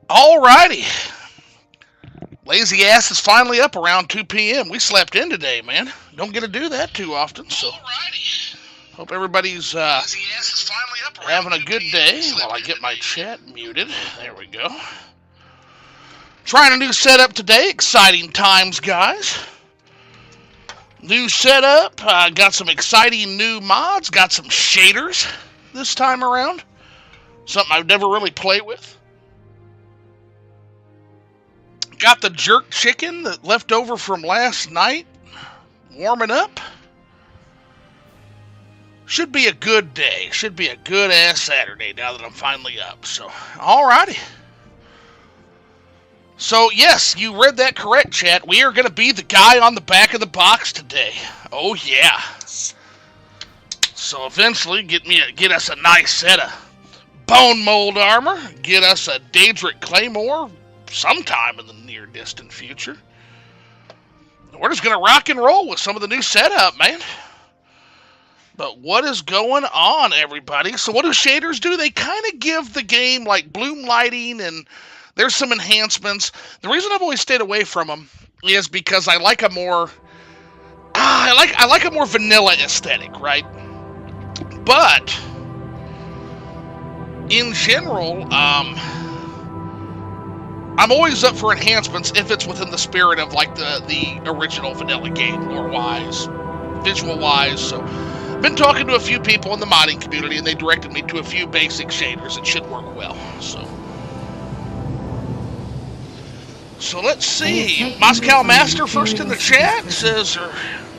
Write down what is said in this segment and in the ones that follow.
Alrighty. Lazy ass is finally up around 2 p.m. We slept in today, man. Don't get to do that too often, so hope everybody's having a good day while I get my chat muted. There we go. Trying a new setup today. Exciting times, guys. New setup. Got some exciting new mods. Got some shaders this time around. Something I've never really played with. Got the jerk chicken that left over from last night. Warming up. Should be a good day. Should be a good-ass Saturday now that I'm finally up. So, alrighty. So, yes, you read that correct, chat. We are going to be the guy on the back of the box today. Oh, yeah. So, eventually, get us a nice set of bone mold armor. Get us a Daedric Claymore sometime in the near-distant future. We're just going to rock and roll with some of the new setup, man. But what is going on, everybody? So what do shaders do? They kind of give the game, like, bloom lighting, and there's some enhancements. The reason I've always stayed away from them is because I like a more... I like a more vanilla aesthetic, right? But, in general, I'm always up for enhancements if it's within the spirit of, like, the original vanilla game, lore-wise, visual-wise. So, I've been talking to a few people in the modding community, and they directed me to a few basic shaders that should work well. So let's see. Moscow Master first in the chat says,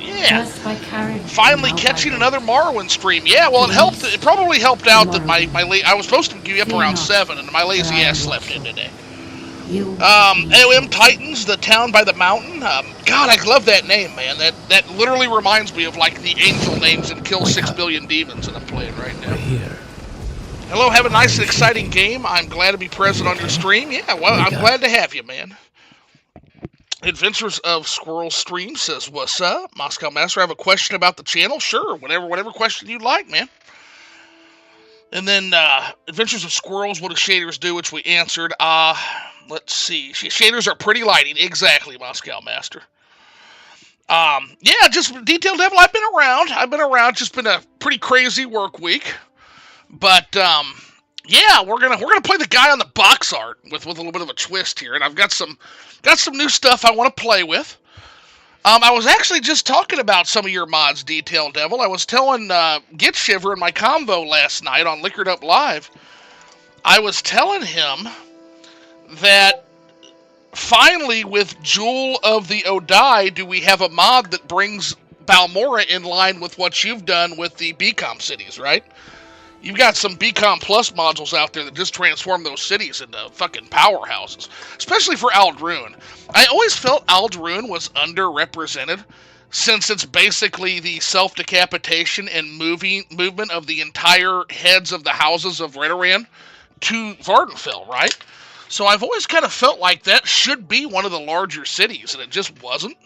yeah, finally catching another Morrowind stream. Yeah, well, it helped. It probably helped out that I was supposed to be up around 7, and my lazy ass slept in today. AOM Titans, the town by the mountain. God, I love that name, man. That literally reminds me of, like, the angel names in Kill 6 Billion Demons that I'm playing right now. Hello, have a nice and exciting game. I'm glad to be present on your stream. Yeah, well, I'm glad to have you, man. Adventures of Squirrel Stream says, what's up? Moscow Master, I have a question about the channel. Sure, whatever question you'd like, man. And then, Adventures of Squirrels, what do shaders do, which we answered. Let's see. Shaders are pretty lighting. Exactly, Moscow Master. Yeah, just Detail Devil, I've been around. Just been a pretty crazy work week. But, yeah, we're gonna play the guy on the box art with a little bit of a twist here. And I've got some new stuff I want to play with. I was actually just talking about some of your mods, Detail Devil. I was telling Get Shiver in my convo last night on Liquored Up Live. I was telling him that finally with Jewel of the Odai do we have a mod that brings Balmora in line with what you've done with the BCom cities, right? You've got some BCom Plus modules out there that just transform those cities into fucking powerhouses. Especially for Aldrune. I always felt Aldrune was underrepresented, since it's basically the self-decapitation and movement of the entire heads of the houses of Redoran to Vardenfell, right? So I've always kind of felt like that should be one of the larger cities, and it just wasn't.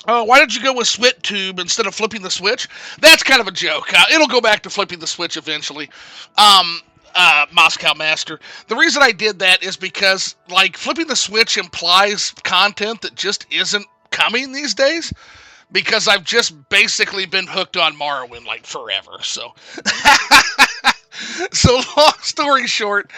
Why did you go with SwitTube instead of Flipping the Switch? That's kind of a joke. It'll go back to Flipping the Switch eventually. Moscow Master. The reason I did that is because, like, Flipping the Switch implies content that just isn't coming these days. Because I've just basically been hooked on Morrowind, like, forever. So, so long story short,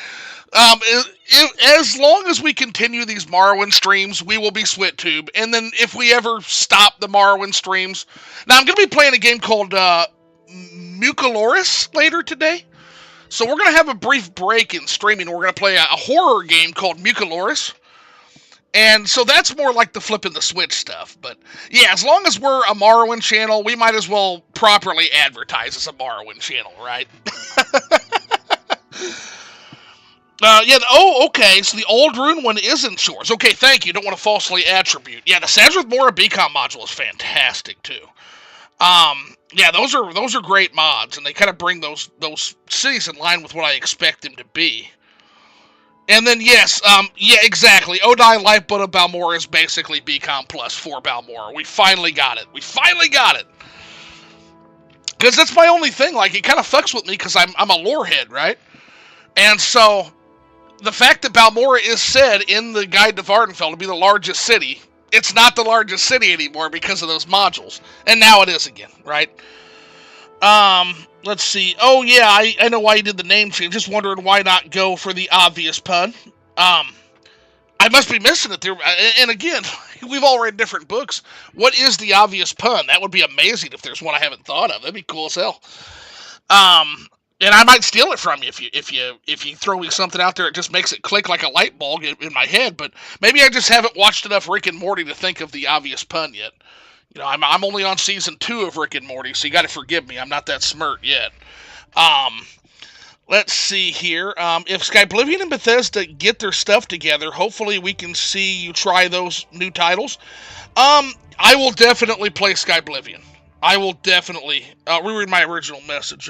as long as we continue these Morrowind streams, we will be SwitTube. And then if we ever stop the Morrowind streams... Now, I'm going to be playing a game called Mucoloris later today. So we're going to have a brief break in streaming. We're going to play a horror game called Mucoloris. And so that's more like the Flipping the Switch stuff. But yeah, as long as we're a Morrowind channel, we might as well properly advertise as a Morrowind channel, right? Yeah, okay, so the Old Rune one isn't Shores. Okay, thank you, don't want to falsely attribute. Yeah, the Sazerath Mora BCom module is fantastic, too. Yeah, those are great mods, and they kind of bring those cities in line with what I expect them to be. And then, yes, yeah, exactly. Odai Lifeboat of Balmora is basically BCom Plus for Balmora. We finally got it. Because that's my only thing. Like, it kind of fucks with me because I'm a lore head, right? And so, the fact that Balmora is said in the Guide to Vardenfell to be the largest city, it's not the largest city anymore because of those modules. And now it is again, right? Let's see. Oh, yeah, I know why you did the name change. Just wondering why not go for the obvious pun. I must be missing it there. And again, we've all read different books. What is the obvious pun? That would be amazing if there's one I haven't thought of. That'd be cool as hell. And I might steal it from you if you throw me something out there. It just makes it click like a light bulb in my head. But maybe I just haven't watched enough Rick and Morty to think of the obvious pun yet. You know, I'm only on season 2 of Rick and Morty, so you got to forgive me. I'm not that smart yet. Let's see here. If Skyblivion and Bethesda get their stuff together, hopefully we can see you try those new titles. I will definitely play Skyblivion. I will definitely reread my original message.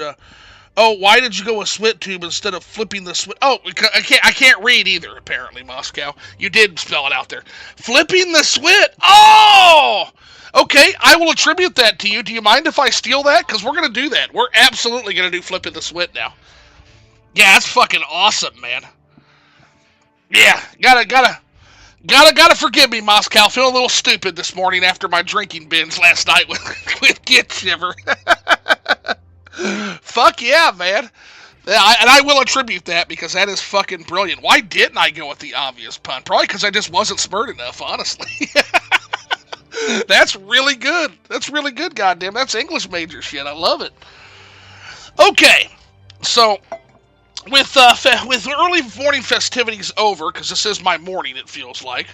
Oh, why did you go with SwitTube instead of FlippingTheS'Wit? Oh, I can't read either, apparently, Moscow. You did spell it out there. FlippingTheS'Wit! Oh! Okay, I will attribute that to you. Do you mind if I steal that? Because we're going to do that. We're absolutely going to do FlippingTheS'Wit now. Yeah, that's fucking awesome, man. Yeah, gotta forgive me, Moscow. Feeling a little stupid this morning after my drinking binge last night with Get Shiver. Fuck yeah, man. And I will attribute that because that is fucking brilliant. Why didn't I go with the obvious pun? Probably because I just wasn't smart enough, honestly. That's really good. That's really good, goddamn. That's English major shit. I love it. Okay, so with early morning festivities over, because this is my morning, it feels like,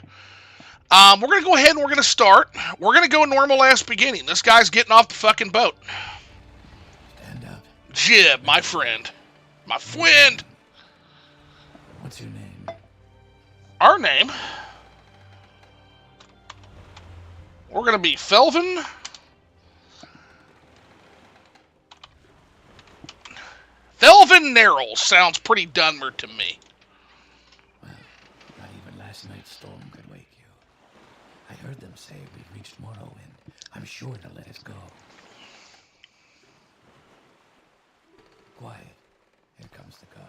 we're going to go ahead and we're going to start. We're going to go normal ass beginning. This guy's getting off the fucking boat. Jib, my friend. My friend! What's your name? Our name? We're gonna be Felvin. Felvin Nerl sounds pretty Dunmer to me. Well, not even last night's storm could wake you. I heard them say we've reached Morrowind. I'm sure to let us go. Quiet. Here comes the car.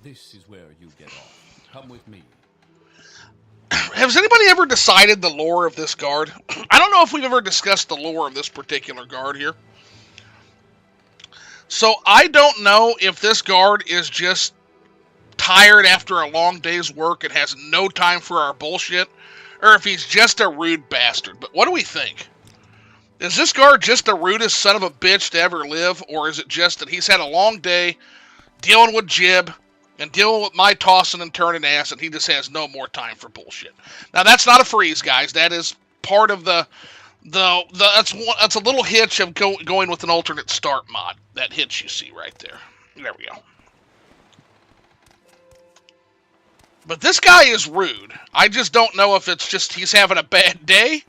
This is where you get off. Come with me. Has anybody ever decided the lore of this guard? I don't know if we've ever discussed the lore of this particular guard here. So I don't know if this guard is just tired after a long day's work and has no time for our bullshit, or if he's just a rude bastard. But what do we think? Is this guard just the rudest son of a bitch to ever live, or is it just that he's had a long day dealing with Jib and dealing with my tossing and turning ass, and he just has no more time for bullshit? Now, that's not a freeze, guys. That is part of that's a little hitch of going with an alternate start mod. That hitch you see right there. There we go. But this guy is rude. I just don't know if it's just he's having a bad day,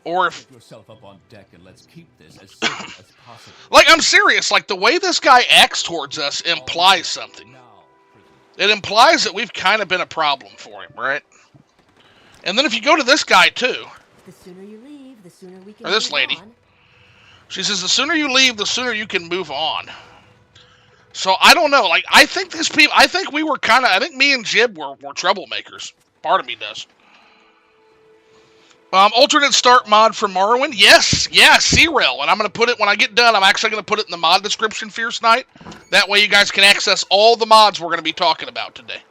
or if... Put yourself up on deck and let's keep this as simple as possible. Like, I'm serious. Like, the way this guy acts towards us implies something. It implies that we've kind of been a problem for him, right? And then if you go to this guy, too. The sooner you leave, the sooner we can or this move lady. on. She says, the sooner you leave, the sooner you can move on. So, I don't know. Like, I think these people... I think we were kind of... I think me and Jib were troublemakers. Part of me does. Alternate start mod for Morrowind. Yes, CREL. And I'm going to put it, when I get done, I'm actually going to put it in the mod description Fierce Night. That way you guys can access all the mods we're going to be talking about today.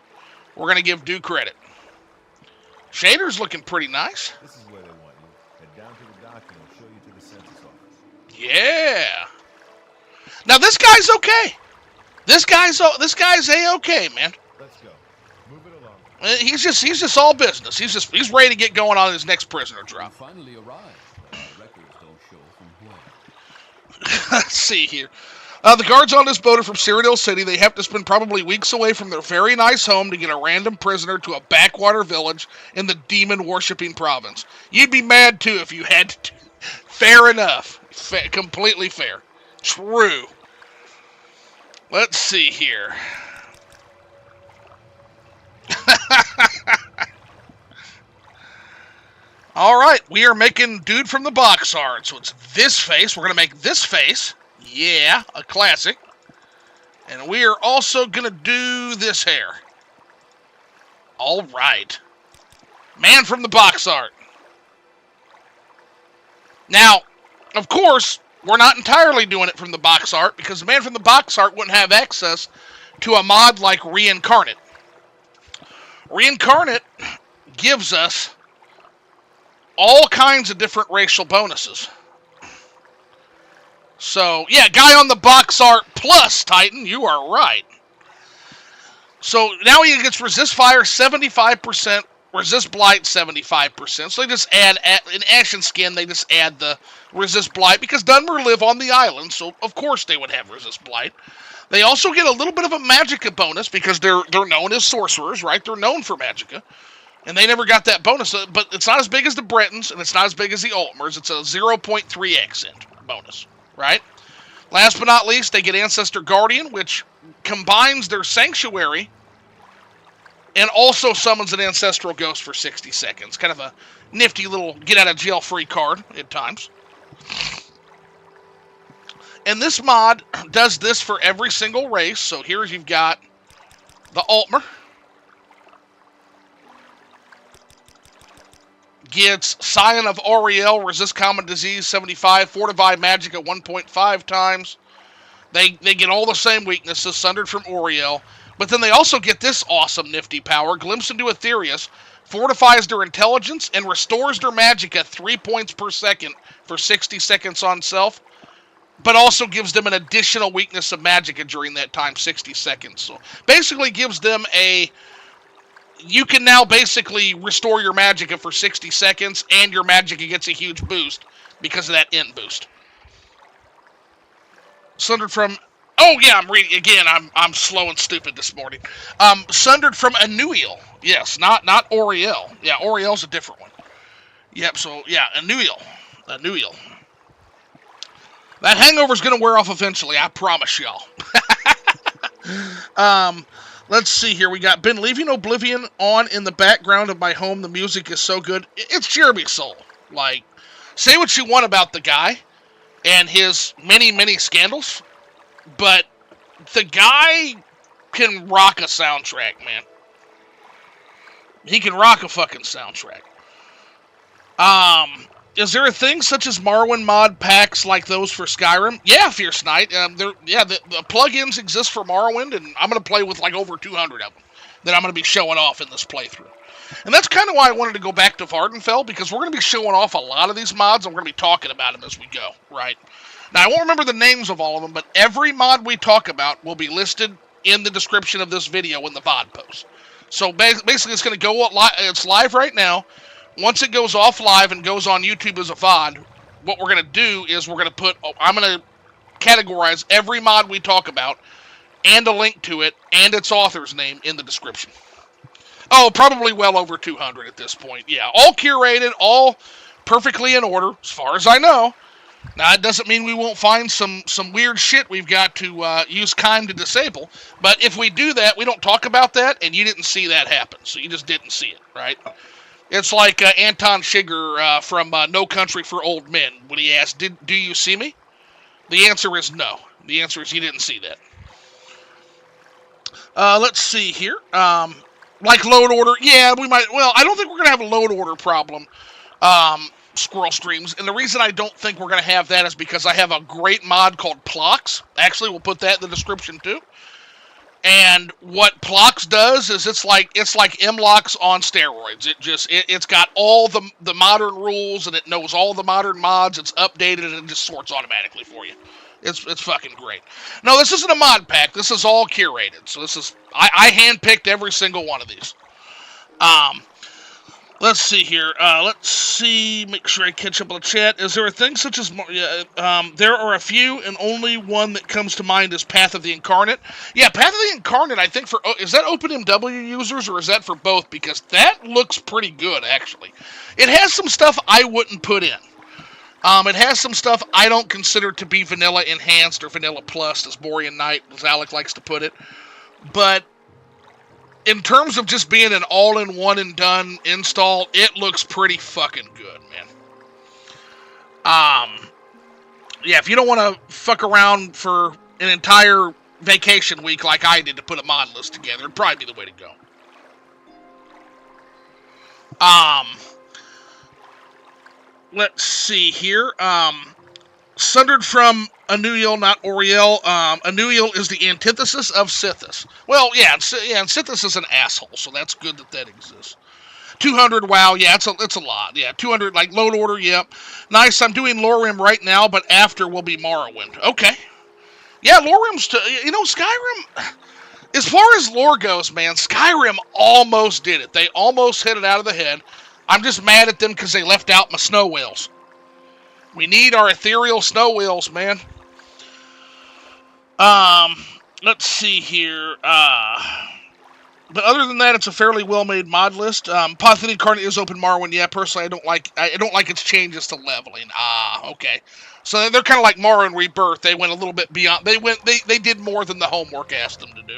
We're going to give due credit. Shader's looking pretty nice. This is where they want you. Head down to the dock and I'll show you to the census office. Yeah. Now this guy's okay. This guy's A-okay, man. Let's go. Move it along. He's just all business. He's ready to get going on his next prisoner drop. We finally arrived. Our records don't show from where. Let's see here. The guards on this boat are from Cyrodiil City. They have to spend probably weeks away from their very nice home to get a random prisoner to a backwater village in the demon-worshipping province. You'd be mad, too, if you had to. Fair enough. Completely fair. True. Let's see here. Alright, we are making Dude from the Boxart. So it's this face. We're going to make this face. Yeah, a classic. And we are also going to do this hair. All right. Man from the box art. Now, of course, we're not entirely doing it from the box art because the man from the box art wouldn't have access to a mod like Reincarnate. Reincarnate gives us all kinds of different racial bonuses. So, yeah, guy on the box art plus Titan, you are right. So now he gets resist fire 75%, resist blight 75%. So they just add, in Ashen Skin, they just add the resist blight because Dunmer live on the island, so of course they would have resist blight. They also get a little bit of a magicka bonus because they're known as sorcerers, right? They're known for magicka. And they never got that bonus, but it's not as big as the Bretons, and it's not as big as the Altmers. It's a 0.3 accent bonus, right? Last but not least, they get Ancestor Guardian, which combines their Sanctuary and also summons an Ancestral Ghost for 60 seconds. Kind of a nifty little get-out-of-jail-free card at times. And this mod does this for every single race. So here you've got the Altmer. Gets Scion of Auriel, resist common disease 75, fortify magic at 1.5 times. They get all the same weaknesses, sundered from Auriel. But then they also get this awesome nifty power, Glimpse into Aetherius, fortifies their intelligence, and restores their magic at 3 points per second for 60 seconds on self. But also gives them an additional weakness of magicka during that time, 60 seconds. So basically gives them a... You can now basically restore your magicka for 60 seconds, and your magicka gets a huge boost because of that int boost. Sundered from... Oh, yeah, I'm reading... Again, I'm slow and stupid this morning. Sundered from Anuil. Yes, not Auriel. Yeah, Auriel's a different one. Yep, so, yeah, Anuil. That hangover's going to wear off eventually, I promise y'all. Let's see here. We got been leaving Oblivion on in the background of my home. The music is so good. It's Jeremy Soul. Like, say what you want about the guy and his many, many scandals, but the guy can rock a soundtrack, man. He can rock a fucking soundtrack. Is there a thing such as Morrowind mod packs like those for Skyrim? Yeah, Fierce Knight. The plugins exist for Morrowind, and I'm going to play with like over 200 of them that I'm going to be showing off in this playthrough. And that's kind of why I wanted to go back to Vardenfell, because we're going to be showing off a lot of these mods, and we're going to be talking about them as we go, right? Now, I won't remember the names of all of them, but every mod we talk about will be listed in the description of this video in the VOD post. So basically, it's going to go, it's live right now. Once it goes off live and goes on YouTube as a VOD, what we're going to do is I'm going to categorize every mod we talk about and a link to it and its author's name in the description. Oh, probably well over 200 at this point. Yeah, all curated, all perfectly in order, as far as I know. Now, it doesn't mean we won't find some weird shit we've got to use Kime to disable, but if we do that, we don't talk about that, and you didn't see that happen, so you just didn't see it, right? It's like Anton Chigurh from No Country for Old Men when he asked, do you see me? The answer is no. The answer is he didn't see that. Let's see here. Like load order. Yeah, we might. Well, I don't think we're going to have a load order problem, Squirrel Streams. And the reason I don't think we're going to have that is because I have a great mod called Plox. Actually, we'll put that in the description too. And what Plox does is it's like MLOX on steroids. It's got all the modern rules, and it knows all the modern mods. It's updated, and it just sorts automatically for you. It's fucking great. No, this isn't a mod pack. This is all curated. So I handpicked every single one of these. Let's see here. Let's see. Make sure I catch up on the chat. Is there a thing such as... there are a few, and only one that comes to mind is Path of the Incarnate. Yeah, Path of the Incarnate, I think for... Is that OpenMW users, or is that for both? Because that looks pretty good, actually. It has some stuff I wouldn't put in. It has some stuff I don't consider to be vanilla enhanced or vanilla plus, as Borean Knight, as Alec likes to put it. But... in terms of just being an all-in-one and done install, it looks pretty fucking good, man. Yeah, if you don't want to fuck around for an entire vacation week like I did to put a mod list together, it'd probably be the way to go. Let's see here. Sundered from Anuil, not Oriel. Anuil is the antithesis of Sithis. Well, yeah, and Sithis is an asshole, so that's good that exists. 200, wow, yeah, it's a lot. Yeah, 200, like, load order, yep. Nice, I'm doing Lorim right now, but after will be Morrowind. Okay. Yeah, Lorim's, Skyrim, as far as lore goes, man, Skyrim almost did it. They almost hit it out of the head. I'm just mad at them because they left out my snow whales. We need our ethereal snow whales, man. Let's see here. But other than that, it's a fairly well-made mod list. Path of the Incarnate is open Morrowind. Yeah, personally, I don't like its changes to leveling. Okay. So they're kind of like Morrowind Rebirth. They went a little bit beyond. They did more than the homework asked them to do.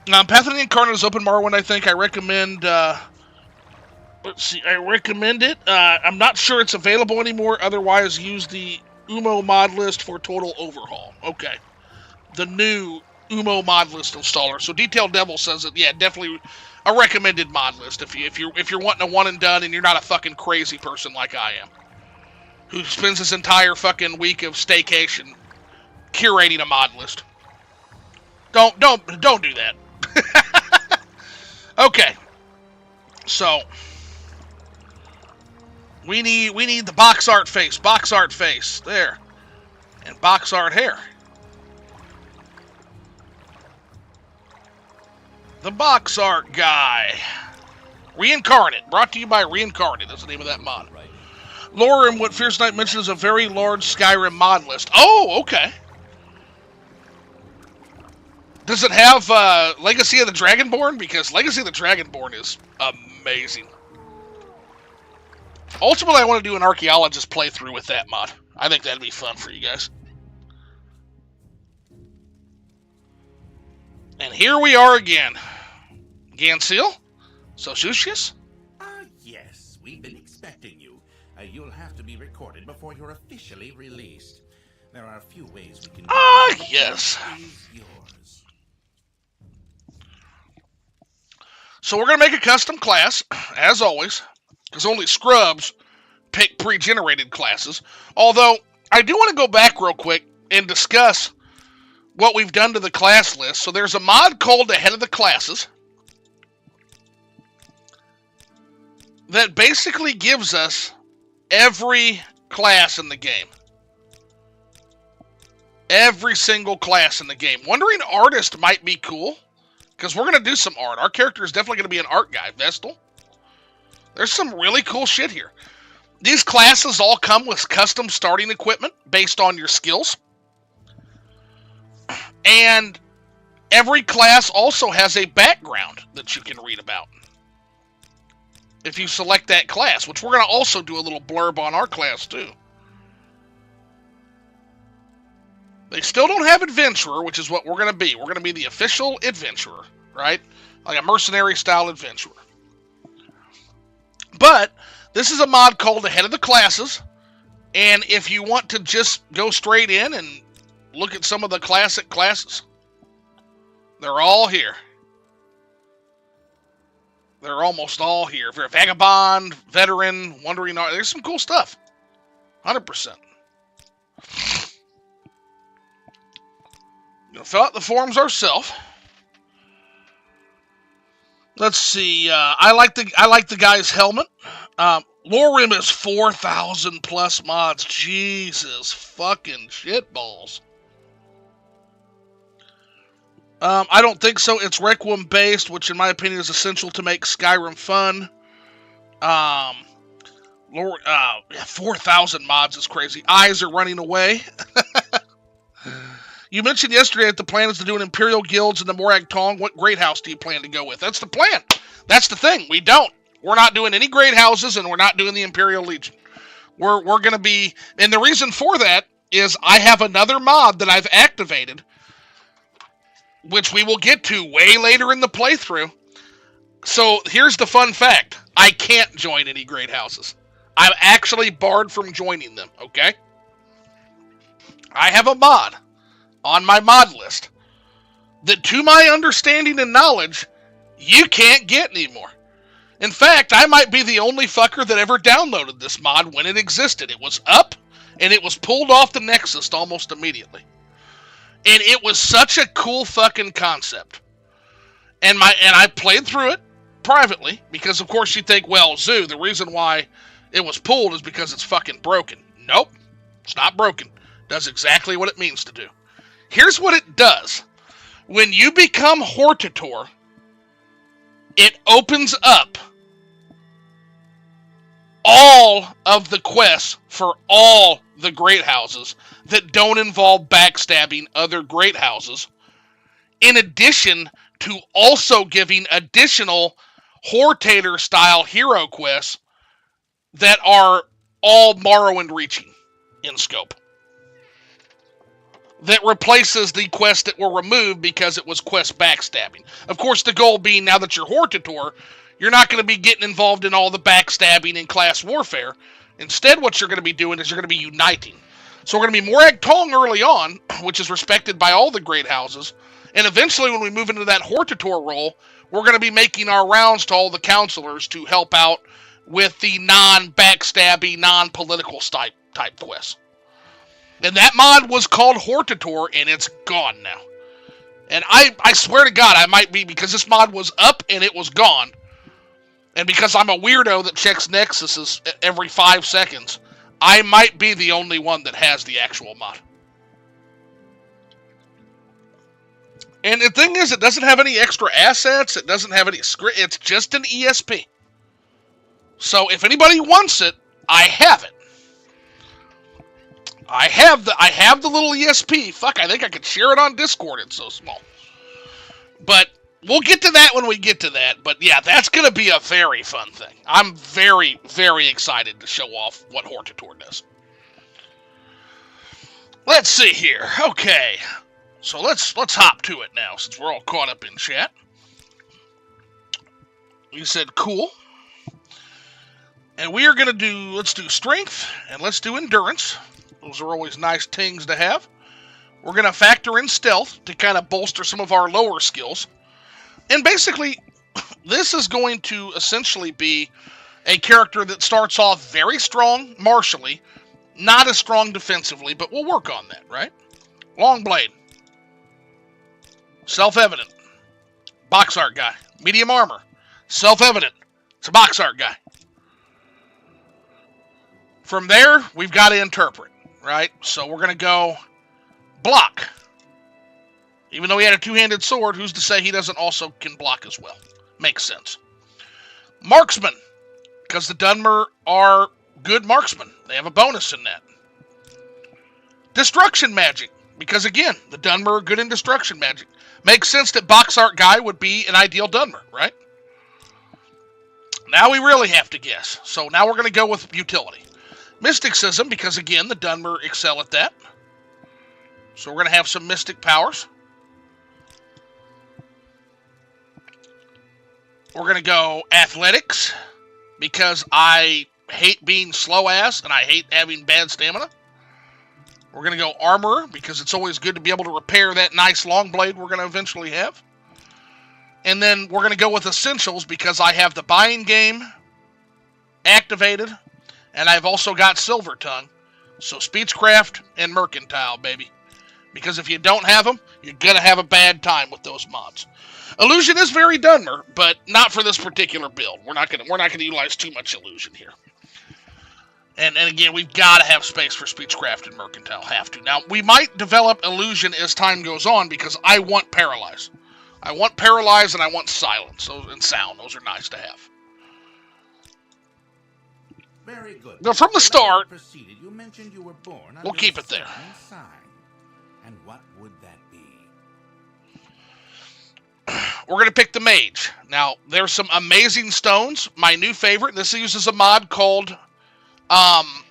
Path of the Incarnate is open Morrowind. I think I recommend. Let's see. I recommend it. I'm not sure it's available anymore. Otherwise, use the UMO mod list for total overhaul. Okay. The new UMO mod list installer. So Detailed Devil says that, yeah, definitely a recommended mod list if you're wanting a one and done and you're not a fucking crazy person like I am, who spends this entire fucking week of staycation curating a mod list. Don't do that. Okay. So we need the box art face there, and box art hair. The Boxart Guy. Reincarnate. Brought to you by Reincarnate. That's the name of that mod. Lorim, what Fierce Knight mentioned, is a very large Skyrim mod list. Oh, okay. Does it have Legacy of the Dragonborn? Because Legacy of the Dragonborn is amazing. Ultimately, I want to do an archaeologist playthrough with that mod. I think that'd be fun for you guys. And here we are again. Gansil? Sosucius? Yes, we've been expecting you. You'll have to be recorded before you're officially released. There are a few ways we can... Yes. Is yours. So we're going to make a custom class, as always, because only scrubs pick pre-generated classes. Although, I do want to go back real quick and discuss what we've done to the class list. So there's a mod called Ahead of the Classes that basically gives us every class in the game. Every single class in the game. Wandering Artist might be cool, because we're going to do some art. Our character is definitely going to be an art guy. Vestal. There's some really cool shit here. These classes all come with custom starting equipment based on your skills. And every class also has a background that you can read about if you select that class, which we're going to also do a little blurb on our class too. They still don't have Adventurer, which is what we're going to be. We're going to be the official Adventurer, right? Like a mercenary-style Adventurer. But this is a mod called Ahead of the Classes, and if you want to just go straight in and look at some of the classic classes, they're all here. They're almost all here. If you're a Vagabond, Veteran, Wandering Art, there's some cool stuff. 100%. Gonna fill out the forms ourselves. Let's see. I like the guy's helmet. Lorim is 4,000 plus mods. Jesus fucking shitballs. I don't think so. It's Requiem based, which in my opinion is essential to make Skyrim fun. 4,000 mods is crazy. Eyes are running away. You mentioned yesterday that the plan is to do an Imperial Guilds in the Morag Tong. What great house do you plan to go with? That's the plan. That's the thing. We don't. We're not doing any great houses, and we're not doing the Imperial Legion. We're going to be... And the reason for that is I have another mod that I've activated, which we will get to way later in the playthrough. So here's the fun fact. I can't join any great houses. I'm actually barred from joining them, okay? I have a mod on my mod list that, to my understanding and knowledge, you can't get anymore. In fact, I might be the only fucker that ever downloaded this mod when it existed. It was up, and it was pulled off the Nexus almost immediately. And it was such a cool fucking concept. And I played through it privately, because of course you think, well, Zoo, the reason why it was pulled is because it's fucking broken. Nope, it's not broken. It does exactly what it means to do. Here's what it does. When you become Hortator, it opens up all of the quests for all the great houses that don't involve backstabbing other great houses, in addition to also giving additional Hortator-style hero quests that are all Morrowind reaching in scope. That replaces the quests that were removed because it was quest backstabbing. Of course, the goal being, now that you're Hortator, you're not going to be getting involved in all the backstabbing and class warfare. Instead, what you're going to be doing is you're going to be uniting. So we're going to be Morag Tong early on, which is respected by all the great houses. And eventually, when we move into that Hortator role, we're going to be making our rounds to all the counselors to help out with the non-backstabby, non-political type quests. And that mod was called Hortator, and it's gone now. And I swear to God, I might be, because this mod was up and it was gone. And because I'm a weirdo that checks Nexuses every 5 seconds, I might be the only one that has the actual mod. And the thing is, it doesn't have any extra assets, it doesn't have any script, it's just an ESP. So if anybody wants it, I have it. I have the little ESP. Fuck, I think I could share it on Discord. It's so small. But we'll get to that when we get to that. But yeah, that's going to be a very fun thing. I'm very, very excited to show off what Hortator does. Let's see here. Okay. So let's hop to it now, since we're all caught up in chat. You said cool. And we are going to let's do strength, and let's do endurance. Those are always nice things to have. We're going to factor in stealth to kind of bolster some of our lower skills. And basically, this is going to essentially be a character that starts off very strong martially, not as strong defensively, but we'll work on that, right? Long blade. Self-evident. Boxart guy. Medium armor. Self-evident. It's a Boxart guy. From there, we've got to interpret, right? So we're going to go block. Even though he had a two-handed sword, who's to say he doesn't also can block as well? Makes sense. Marksman, because the Dunmer are good marksmen. They have a bonus in that. Destruction magic, because again, the Dunmer are good in destruction magic. Makes sense that Boxart Guy would be an ideal Dunmer, right? Now we really have to guess. So now we're going to go with utility. Mysticism, because again, the Dunmer excel at that. So we're going to have some mystic powers. We're going to go athletics, because I hate being slow ass and I hate having bad stamina. We're going to go armor, because it's always good to be able to repair that nice long blade we're going to eventually have. And then we're going to go with essentials, because I have the buying game activated. And I've also got Silver Tongue. So Speechcraft and Mercantile, baby. Because if you don't have them, you're going to have a bad time with those mods. Illusion is very Dunmer, but not for this particular build. We're not going to utilize too much illusion here. And again, we've got to have space for Speechcraft and Mercantile. Have to. Now, we might develop illusion as time goes on, because I want Paralyze. I want Paralyze and I want Silence and Sound. Those are nice to have. Very good. Now, from the start, Proceeded, you mentioned you were born we'll keep it there. Sign. And what would that be? We're going to pick the Mage. Now, there's some amazing stones. My new favorite, this uses a mod called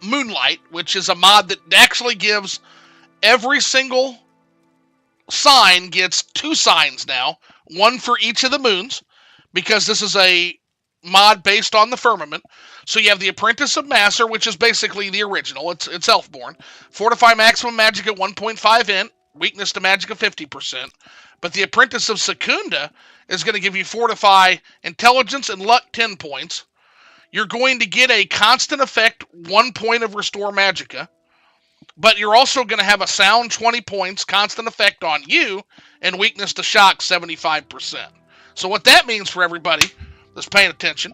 Moonlight, which is a mod that actually gives every single sign gets 2 signs now. One for each of the moons, because this is a mod based on the firmament. So you have the Apprentice of Master, which is basically the original. It's Elfborn. Fortify maximum magic at 1.5 int. Weakness to magic of 50%. But the Apprentice of Secunda is going to give you Fortify Intelligence and Luck 10 points. You're going to get a constant effect 1 point of Restore Magicka. But you're also going to have a sound 20 points, constant effect on you, and weakness to shock 75%. So what that means for everybody that's paying attention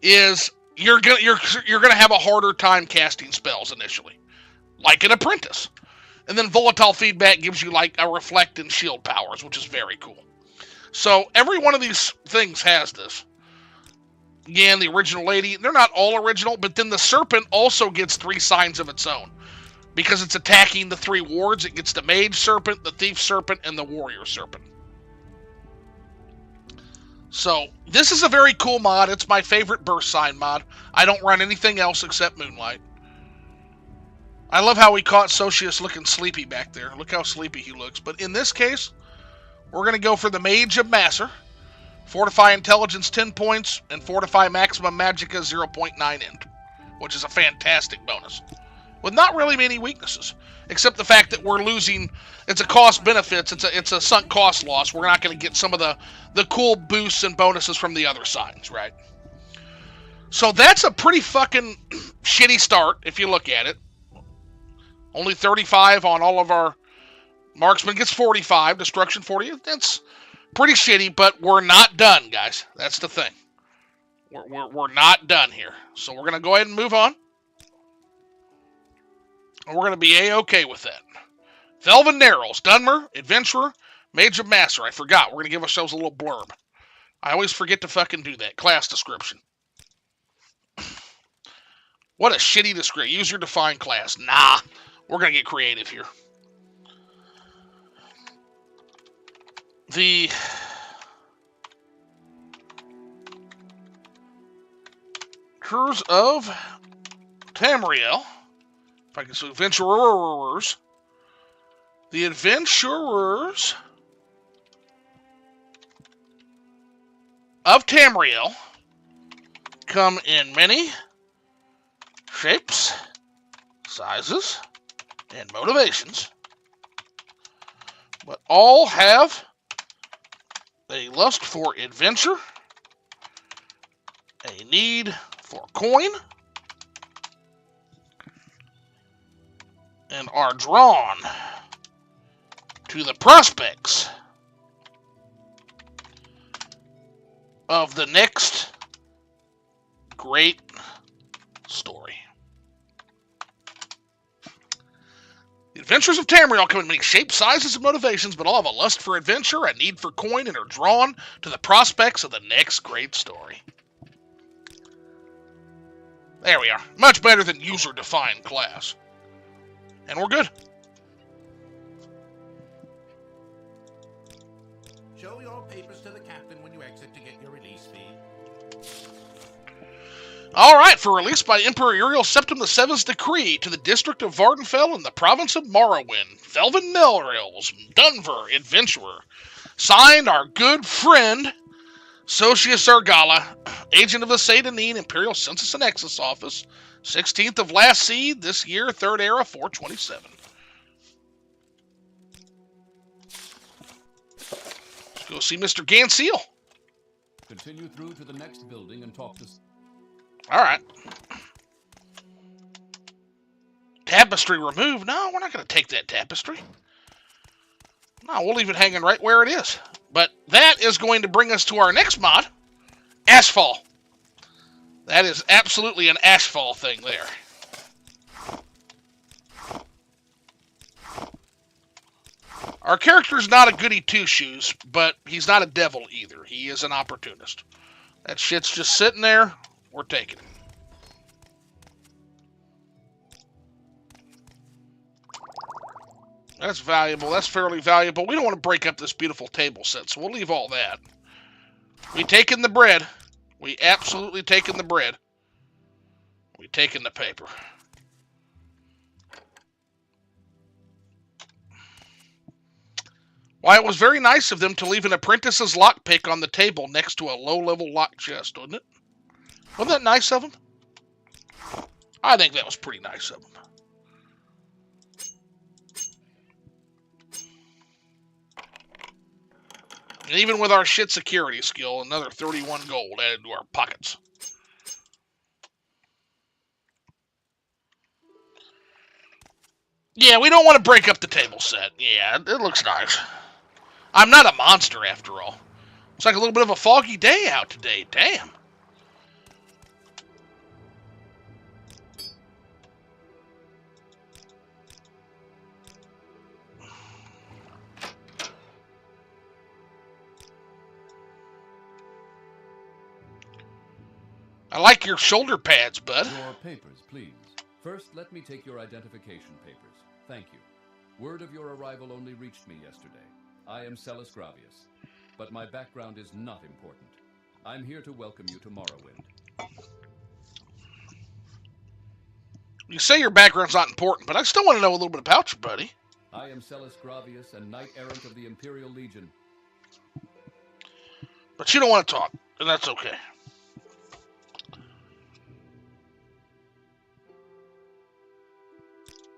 is you're gonna have a harder time casting spells initially, like an Apprentice. And then Volatile Feedback gives you like a Reflect and Shield powers, which is very cool. So every one of these things has this. Again, the original lady, they're not all original, but then the Serpent also gets 3 signs of its own. Because it's attacking the 3 wards, it gets the Mage Serpent, the Thief Serpent, and the Warrior Serpent. So, this is a very cool mod. It's my favorite Burst Sign mod. I don't run anything else except Moonlight. I love how we caught Socius looking sleepy back there. Look how sleepy he looks. But in this case, we're going to go for the Mage of Masser. Fortify Intelligence 10 points, and Fortify Maximum Magicka 0.9 int, which is a fantastic bonus. With not really many weaknesses, except the fact that we're losing. It's a cost benefits. It's a sunk cost loss. We're not going to get some of the cool boosts and bonuses from the other signs, right? So that's a pretty fucking shitty start if you look at it. Only 35 on all of our marksman gets 45, destruction 40. That's pretty shitty, but we're not done, guys. That's the thing. We're not done here. So we're going to go ahead and move on. And we're going to be A-okay with that. Velvet Narrows, Dunmer, Adventurer, Mage of Masser. I forgot. We're going to give ourselves a little blurb. I always forget to fucking do that. Class description. What a shitty description. Use your defined class. Nah. We're going to get creative here. The Curs of Tamriel. If I can say Adventurers. The Adventurers of Tamriel come in many shapes, sizes, and motivations, but all have a lust for adventure, a need for coin, and are drawn to the prospects of the next great story. The Adventures of Tamriel come in many shapes, sizes, and motivations, but all have a lust for adventure, a need for coin, and are drawn to the prospects of the next great story. There we are. Much better than user-defined class. And we're good. Show your papers to the captain when you exit to get your release fee. Alright, for release by Emperor Uriel Septim VII's decree to the district of Vardenfell in the province of Morrowind, Velvet Narrows, Dunver, Adventurer. Signed, our good friend, Socius Argala, agent of the Satanine Imperial Census and Excess Office, 16th of last seed, this year, 3rd era, 427. Let's go see Mr. Ganseal. Continue through to the next building and talk to... Alright. Tapestry removed? No, we're not going to take that tapestry. No, we'll leave it hanging right where it is. But that is going to bring us to our next mod, Ashfall. That is absolutely an Ashfall thing there. Our character's not a goody two-shoes, but he's not a devil either. He is an opportunist. That shit's just sitting there. We're taking it. That's valuable. That's fairly valuable. We don't want to break up this beautiful table set, so we'll leave all that. We taking the bread. We absolutely taking the bread. We taking the paper. Why, it was very nice of them to leave an apprentice's lockpick on the table next to a low-level lock chest, wasn't it? Wasn't that nice of them? I think that was pretty nice of them. And even with our shit security skill, another 31 gold added to our pockets. Yeah, we don't want to break up the table set. Yeah, it looks nice. I'm not a monster, after all. It's like a little bit of a foggy day out today. Damn. I like your shoulder pads, bud. Your papers, please. First, let me take your identification papers. Thank you. Word of your arrival only reached me yesterday. I am Celis Gravius, but my background is not important. I'm here to welcome you to Morrowind. You say your background's not important, but I still want to know a little bit about you, buddy. I am Celis Gravius, and Knight-Errant of the Imperial Legion. But you don't want to talk, and that's okay.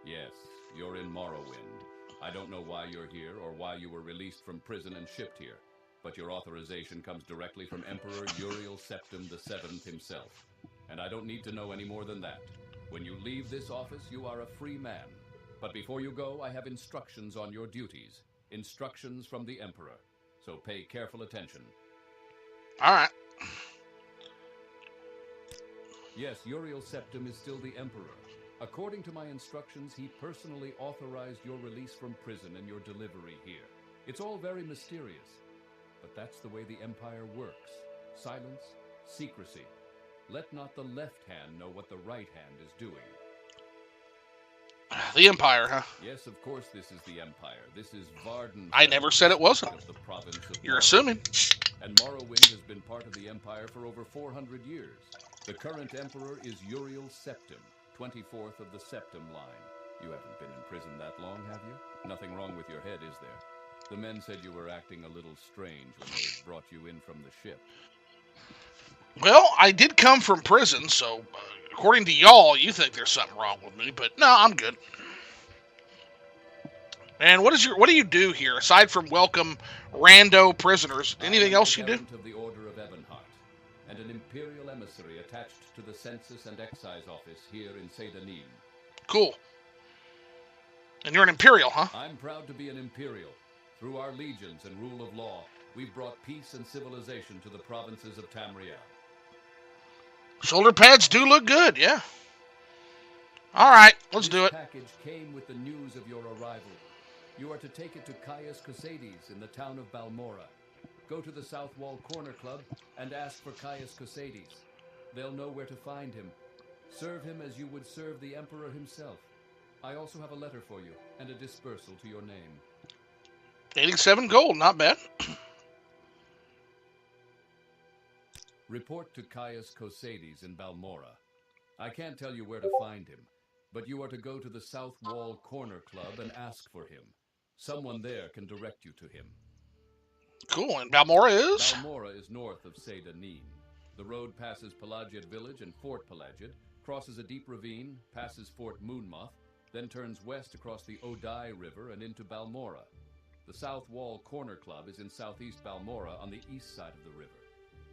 Yes, you're in Morrowind. I don't know why you're here or why you were released from prison and shipped here, but your authorization comes directly from Emperor Uriel Septim VII himself. And I don't need to know any more than that. When you leave this office, you are a free man. But before you go, I have instructions on your duties. Instructions from the Emperor. So pay careful attention. All right. Yes, Uriel Septim is still the Emperor. According to my instructions, he personally authorized your release from prison and your delivery here. It's all very mysterious, but that's the way the Empire works. Silence, secrecy. Let not the left hand know what the right hand is doing. The Empire, huh? Yes, of course this is the Empire. This is Varden. I never said it wasn't. Of the province of You're Morrowind. assuming. And Morrowind has been part of the Empire for over 400 years. The current Emperor is Uriel Septim, 24th of the Septim line. You haven't been in prison that long, have you? Nothing wrong with your head, is there? The men said you were acting a little strange when they brought you in from the ship. Well, I did come from prison, so according to y'all, you think there's something wrong with me, but no, I'm good. And what do you do here aside from welcome rando prisoners? Anything else you do? Of the Order of Ebonheart, and an Imperial emissary attached to the Census and Excise Office here in Sedanin. Cool. And you're an Imperial, huh? I'm proud to be an Imperial. Through our legions and rule of law, we've brought peace and civilization to the provinces of Tamriel. Shoulder pads do look good, yeah. All right, let's do it. This package came with the news of your arrival. You are to take it to Caius Cosades in the town of Balmora. Go to the South Wall Corner Club and ask for Caius Cosades. They'll know where to find him. Serve him as you would serve the Emperor himself. I also have a letter for you and a dispersal to your name. 87 gold, not bad. Report to Caius Cosades in Balmora. I can't tell you where to find him, but you are to go to the South Wall Corner Club and ask for him. Someone there can direct you to him. Cool, and Balmora is? Balmora is north of Sedanin. The road passes Pelagiad Village and Fort Pelagiad, crosses a deep ravine, passes Fort Moonmoth, then turns west across the Odai River and into Balmora. The South Wall Corner Club is in southeast Balmora on the east side of the river.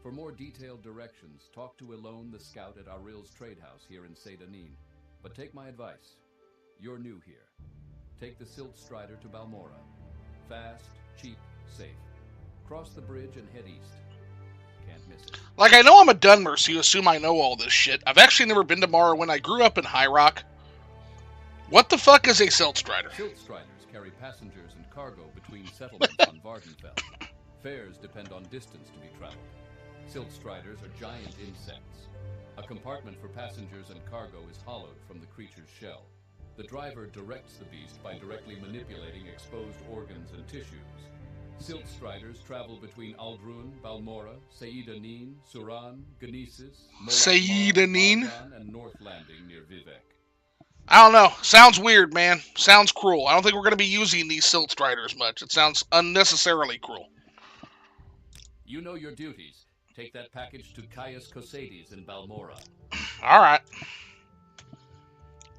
For more detailed directions, talk to Elone the scout at Aril's trade house here in Sedanin. But take my advice. You're new here. Take the Silt Strider to Balmora. Fast, cheap, safe. Cross the bridge and head east. Can't miss it. Like, I know I'm a Dunmer, so you assume I know all this shit. I've actually never been to Morrowind. I grew up in High Rock. What the fuck is a Silt Strider? Silt Striders carry passengers and cargo between settlements on Vardenfell. Fares depend on distance to be traveled. Silt Striders are giant insects. A compartment for passengers and cargo is hollowed from the creature's shell. The driver directs the beast by directly manipulating exposed organs and tissues. Silt Striders travel between Aldruin, Balmora, Sedanin, Suran, Gnesis, Sedanin? and North Landing near Vivek. I don't know. Sounds weird, man. Sounds cruel. I don't think we're going to be using these Silt Striders much. It sounds unnecessarily cruel. You know your duties. Take that package to Caius Cosades in Balmora. All right.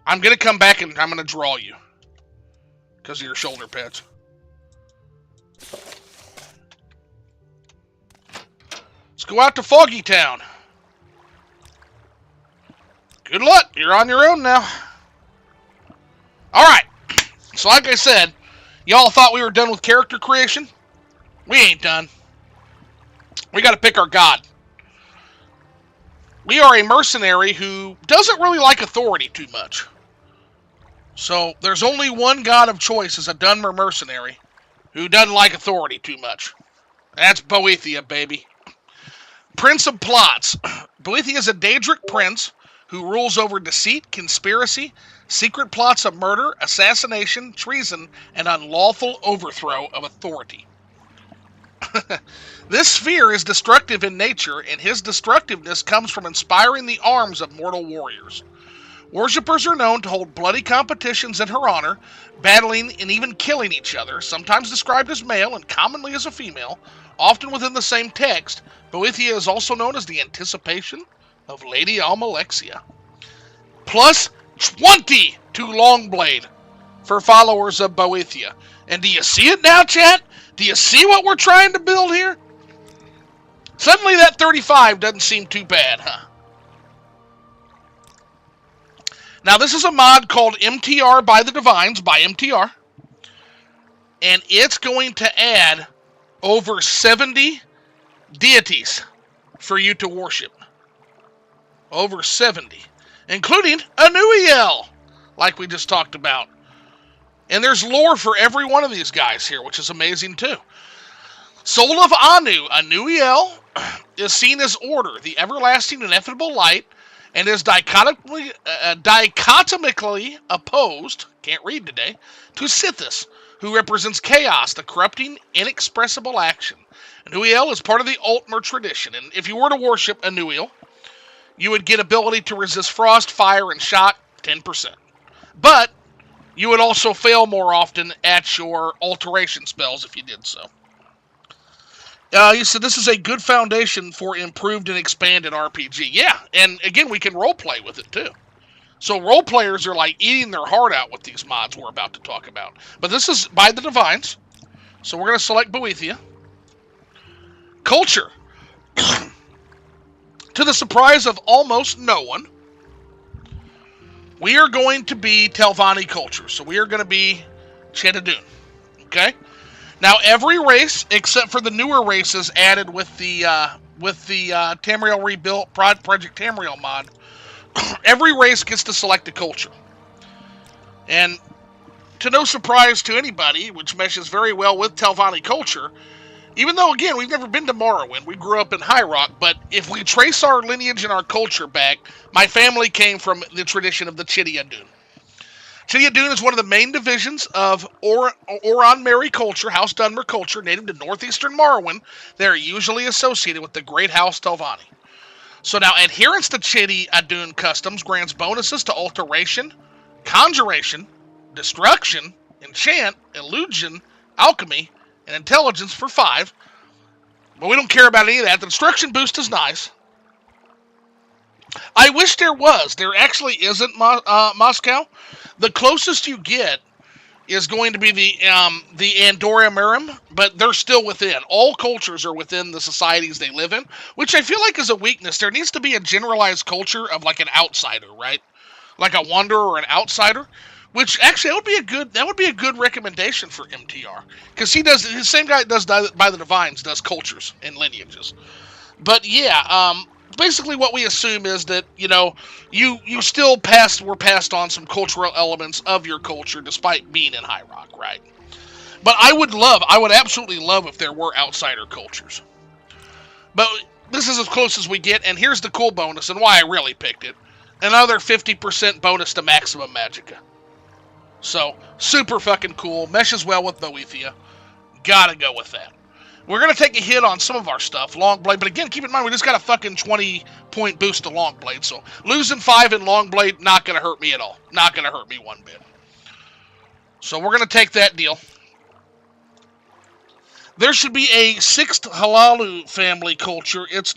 I'm going to come back and I'm going to draw you. Because of your shoulder pads. go out to Foggy Town. Good luck. You're on your own now. Alright. So like I said, y'all thought we were done with character creation? We ain't done. We got to pick our god. We are a mercenary who doesn't really like authority too much. So there's only one god of choice as a Dunmer mercenary who doesn't like authority too much. That's Boethia, baby. Prince of Plots. Boethia is a Daedric prince who rules over deceit, conspiracy, secret plots of murder, assassination, treason, and unlawful overthrow of authority. This sphere is destructive in nature, and his destructiveness comes from inspiring the arms of mortal warriors. Worshippers are known to hold bloody competitions in her honor, battling and even killing each other, sometimes described as male and commonly as a female, often within the same text. Boethia is also known as the anticipation of Lady Almalexia. Plus 20 to Longblade for followers of Boethia. And do you see it now, chat? Do you see what we're trying to build here? Suddenly that 35 doesn't seem too bad, huh? Now this is a mod called MTRByTheDivines by MTR. And it's going to add over 70 deities for you to worship. Over 70. Including Anuiel, like we just talked about. And there's lore for every one of these guys here, which is amazing too. Soul of Anu, Anuiel, is seen as order, the everlasting ineffable light, and is dichotomically opposed, can't read today, to Sithis, who represents chaos, the corrupting, inexpressible action. Anuiel is part of the Altmer tradition, and if you were to worship Anuiel, you would get ability to resist frost, fire, and shock, 10%. But you would also fail more often at your alteration spells if you did so. You said this is a good foundation for improved and expanded RPG. Yeah, and again, we can roleplay with it too. So role players are like eating their heart out with these mods we're about to talk about. But this is by the Divines. So we're going to select Boethia. Culture. To the surprise of almost no one, we are going to be Telvanni culture. So we are going to be Chedadun. Okay? Now every race, except for the newer races added with the Tamriel Rebuilt Project Tamriel mod, every race gets to select a culture. And to no surprise to anybody, which meshes very well with Telvanni culture, even though, again, we've never been to Morrowind, we grew up in High Rock, but if we trace our lineage and our culture back, my family came from the tradition of the Chediadun. Chediadun is one of the main divisions of Oran Mary culture, House Dunmer culture, native to northeastern Morrowind. They are usually associated with the Great House Telvanni. So now, adherence to Chediadun customs grants bonuses to alteration, conjuration, destruction, enchant, illusion, alchemy, and intelligence for 5. But we don't care about any of that. The destruction boost is nice. I wish there was. There actually isn't, Moscow. The closest you get is going to be the Andorra Mirim, but they're still within. All cultures are within the societies they live in, which I feel like is a weakness. There needs to be a generalized culture of like an outsider, right? Like a wanderer or an outsider, which actually that would be a good recommendation for MTR, because the same guy that does by the Divines does cultures and lineages. But yeah, basically what we assume is that, you still were passed on some cultural elements of your culture despite being in High Rock, right? But I would absolutely love if there were outsider cultures. But this is as close as we get, and here's the cool bonus and why I really picked it. Another 50% bonus to Maximum Magicka. So, super fucking cool. Meshes well with Boethia. Gotta go with that. We're going to take a hit on some of our stuff, Longblade, but again, keep in mind, we just got a fucking 20-point boost to Longblade, so losing 5 in Longblade, not going to hurt me at all. Not going to hurt me one bit. So we're going to take that deal. There should be a 6th Halalu family culture. It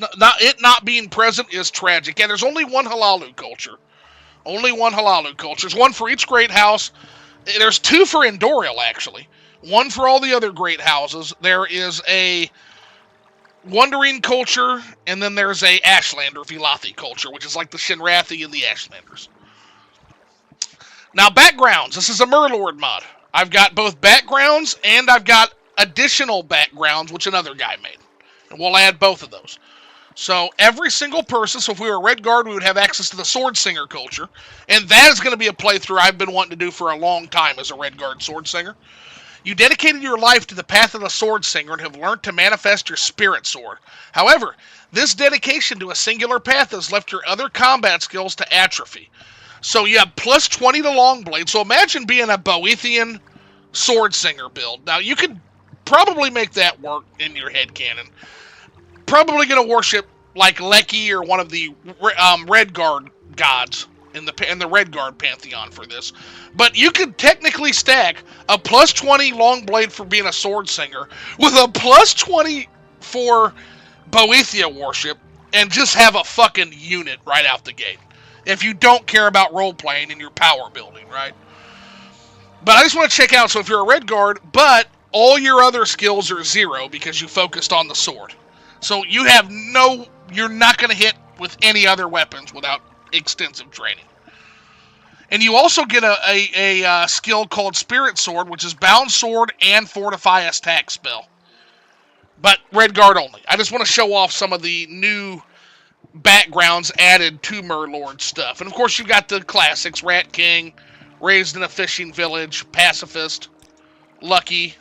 not being present is tragic. Yeah, there's only one Halalu culture. Only one Halalu culture. There's one for each great house. There's 2 for Endoriel, actually. One for all the other great houses. There is a Wandering culture, and then there's a Ashlander Velothi culture, which is like the Shinrathi and the Ashlanders. Now, backgrounds. This is a Murlord mod. I've got both backgrounds, and I've got additional backgrounds, which another guy made. And we'll add both of those. So, every single person, so if we were a Red Guard, we would have access to the Sword Singer culture. And that is going to be a playthrough I've been wanting to do for a long time as a Red Guard Sword Singer. You dedicated your life to the path of the Sword Singer and have learned to manifest your spirit sword. However, this dedication to a singular path has left your other combat skills to atrophy. So you have plus 20 to Longblade. So imagine being a Boethian Sword Singer build. Now, you could probably make that work in your headcanon. Probably going to worship like Leki or one of the Red Guard gods in the Red Guard pantheon for this. But you could technically stack a plus 20 Longblade for being a Sword Singer with a plus 20 for Boethia worship and just have a fucking unit right out the gate. If you don't care about role-playing and your power building, right? But I just want to check out, so if you're a Red Guard, but all your other skills are 0 because you focused on the sword. So you have you're not going to hit with any other weapons without extensive training. And you also get a skill called Spirit Sword, which is Bound Sword and Fortify Attack spell. But Red Guard only. I just want to show off some of the new backgrounds added to Murlord stuff. And of course you've got the classics, Rat King, Raised in a Fishing Village, Pacifist, Lucky.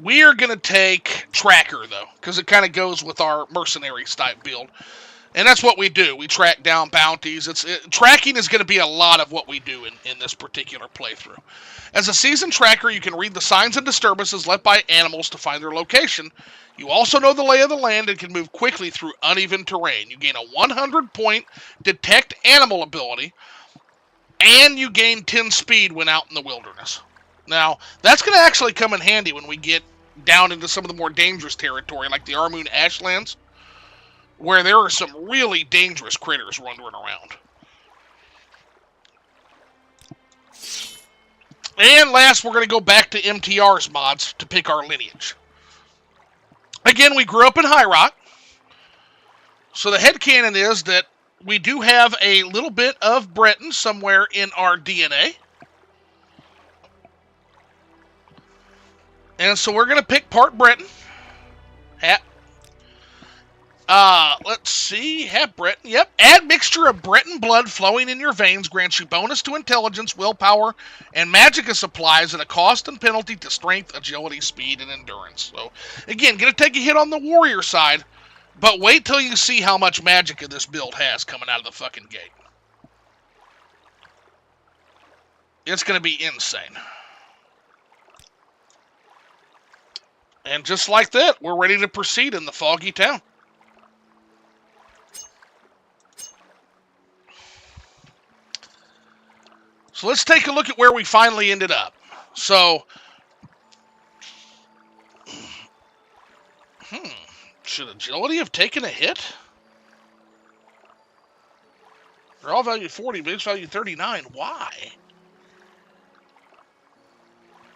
We are going to take Tracker, though, because it kind of goes with our Mercenaries type build. And that's what we do. We track down bounties. Tracking is going to be a lot of what we do in this particular playthrough. As a seasoned tracker, you can read the signs and disturbances left by animals to find their location. You also know the lay of the land and can move quickly through uneven terrain. You gain a 100-point Detect Animal ability, and you gain 10 speed when out in the wilderness. Now, that's going to actually come in handy when we get down into some of the more dangerous territory, like the Armoon Ashlands, where there are some really dangerous critters wandering around. And last, we're going to go back to MTR's mods to pick our lineage. Again, we grew up in High Rock, so the headcanon is that we do have a little bit of Breton somewhere in our DNA. And so we're going to pick part Breton. Let's see. Half Breton. Yep. Add mixture of Breton blood flowing in your veins grants you bonus to intelligence, willpower, and magicka supplies at a cost and penalty to strength, agility, speed, and endurance. So, again, going to take a hit on the warrior side, but wait till you see how much magicka this build has coming out of the fucking gate. It's going to be insane. And just like that, we're ready to proceed in the Foggy Town. So let's take a look at where we finally ended up. So, should agility have taken a hit? They're all valued 40, base value 39. Why?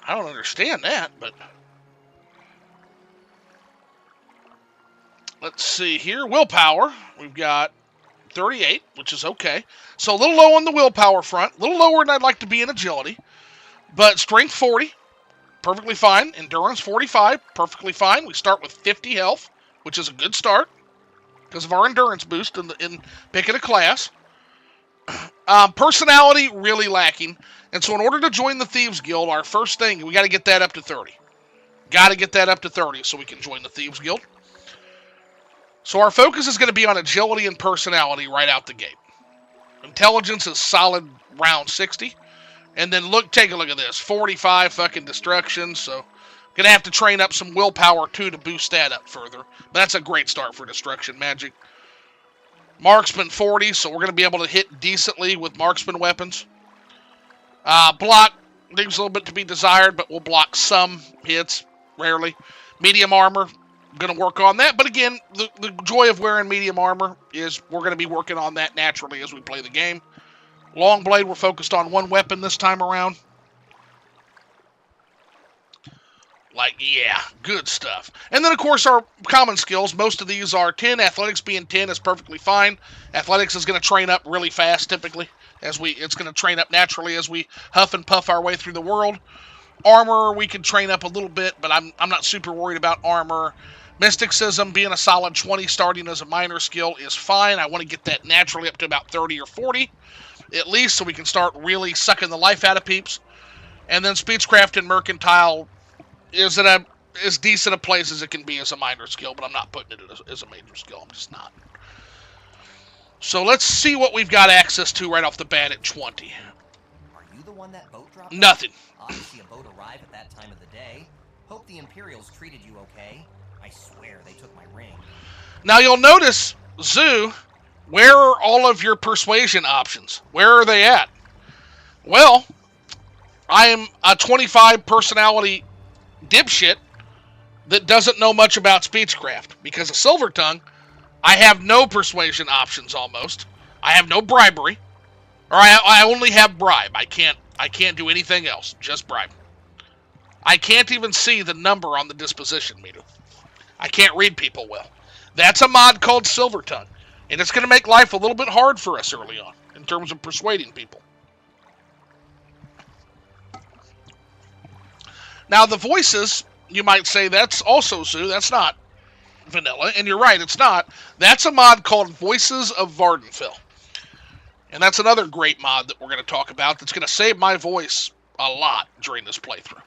I don't understand that, but let's see here. Willpower, we've got 38, which is okay. So a little low on the willpower front. A little lower than I'd like to be in agility. But strength 40, perfectly fine. Endurance 45, perfectly fine. We start with 50 health, which is a good start because of our endurance boost in picking a class. Personality, really lacking. And so in order to join the Thieves Guild, our first thing, we got to get that up to 30. Got to get that up to 30 so we can join the Thieves Guild. So our focus is going to be on agility and personality right out the gate. Intelligence is solid round 60. And then take a look at this. 45 fucking destruction. So going to have to train up some willpower too to boost that up further. But that's a great start for destruction magic. Marksman 40, so we're going to be able to hit decently with marksman weapons. Block leaves a little bit to be desired, but we'll block some hits, rarely. Medium armor. Going to work on that, but again, the joy of wearing medium armor is we're going to be working on that naturally as we play the game. Long blade, we're focused on one weapon this time around. Like, yeah, good stuff. And then, of course, our common skills. Most of these are 10. Athletics being 10 is perfectly fine. Athletics is going to train up really fast, typically. It's going to train up naturally as we huff and puff our way through the world. Armor, we can train up a little bit, but I'm not super worried about armor. Mysticism being a solid 20 starting as a minor skill is fine. I want to get that naturally up to about 30 or 40, at least, so we can start really sucking the life out of peeps. And then Speechcraft and Mercantile is at as decent a place as it can be as a minor skill, but I'm not putting it as a major skill. I'm just not. So let's see what we've got access to right off the bat at 20. Are you the one that boat dropped? Nothing. Odd to see a boat arrive at that time of the day. Hope the Imperials treated you okay. I swear they took my ring. Now you'll notice, Zoo, where are all of your persuasion options? Where are they at? Well, I am a 25 personality dipshit that doesn't know much about Speechcraft. Because of Silver Tongue, I have no persuasion options almost. I have no bribery. Or I only have bribe. I can't do anything else. Just bribe. I can't even see the number on the disposition meter. I can't read people well. That's a mod called Silver Tongue. And it's going to make life a little bit hard for us early on in terms of persuading people. Now, the voices, you might say that's also Zoo. That's not vanilla. And you're right, it's not. That's a mod called Voices of Vardenfell. And that's another great mod that we're going to talk about that's going to save my voice a lot during this playthrough.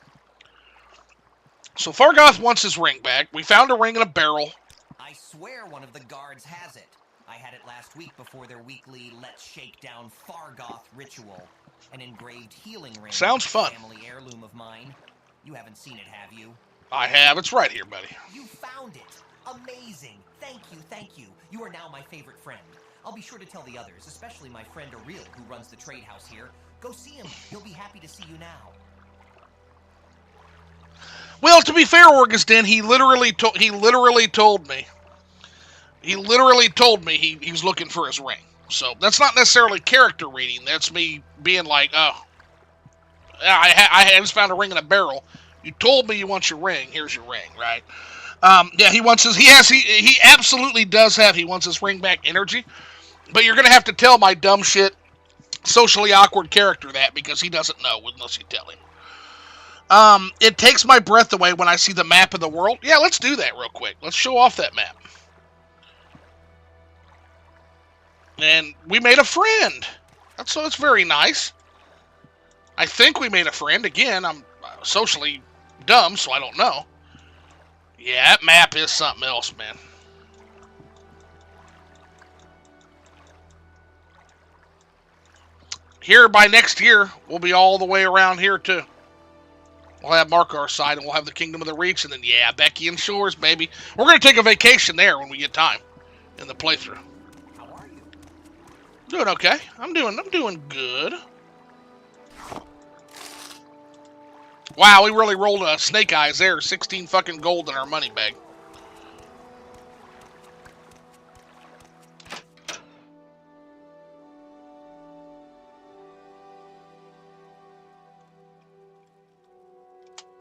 So Fargoth wants his ring back. We found a ring in a barrel. I swear one of the guards has it. I had it last week before their weekly Let's Shake Down Fargoth ritual. An engraved healing ring. Sounds fun. Family heirloom of mine. You haven't seen it, have you? I have. It's right here, buddy. You found it. Amazing. Thank you, thank you. You are now my favorite friend. I'll be sure to tell the others, especially my friend Ariel, who runs the trade house here. Go see him. He'll be happy to see you now. Well, to be fair, Orgisden, he literally told me. He literally told me he was looking for his ring. So that's not necessarily character reading. That's me being like, oh, I just found a ring in a barrel. You told me you want your ring. Here's your ring, right? Yeah, he wants his. He absolutely does have. He wants his ring back energy. But you're gonna have to tell my dumb shit, socially awkward character that, because he doesn't know unless you tell him. It takes my breath away when I see the map of the world. Yeah, let's do that real quick. Let's show off that map. And we made a friend. That's very nice. I think we made a friend. Again, I'm socially dumb, so I don't know. Yeah, that map is something else, man. Here, by next year, we'll be all the way around here, too. We'll have Markar's side, and we'll have the Kingdom of the Reach, and then, yeah, Becky and Shores, baby. We're going to take a vacation there when we get time in the playthrough. How are you? Doing okay. I'm doing good. Wow, we really rolled a snake eyes there. 16 fucking gold in our money bag.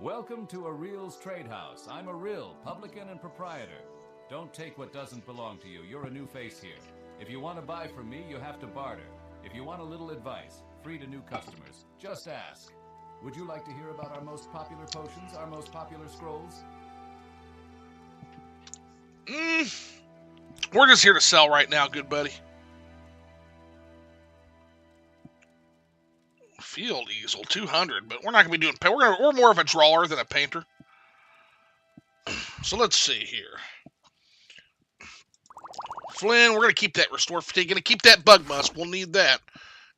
Welcome to Ariel's Trade House. I'm Ariel, publican and proprietor. Don't take what doesn't belong to you. You're a new face here. If you want to buy from me, you have to barter. If you want a little advice, free to new customers, just ask. Would you like to hear about our most popular potions, our most popular scrolls? We're just here to sell right now, good buddy. Field easel, 200, but we're not going to be doing... We're more of a drawer than a painter. So let's see here. Flynn, we're going to keep that restore fatigue. Going to keep that bug musk. We'll need that.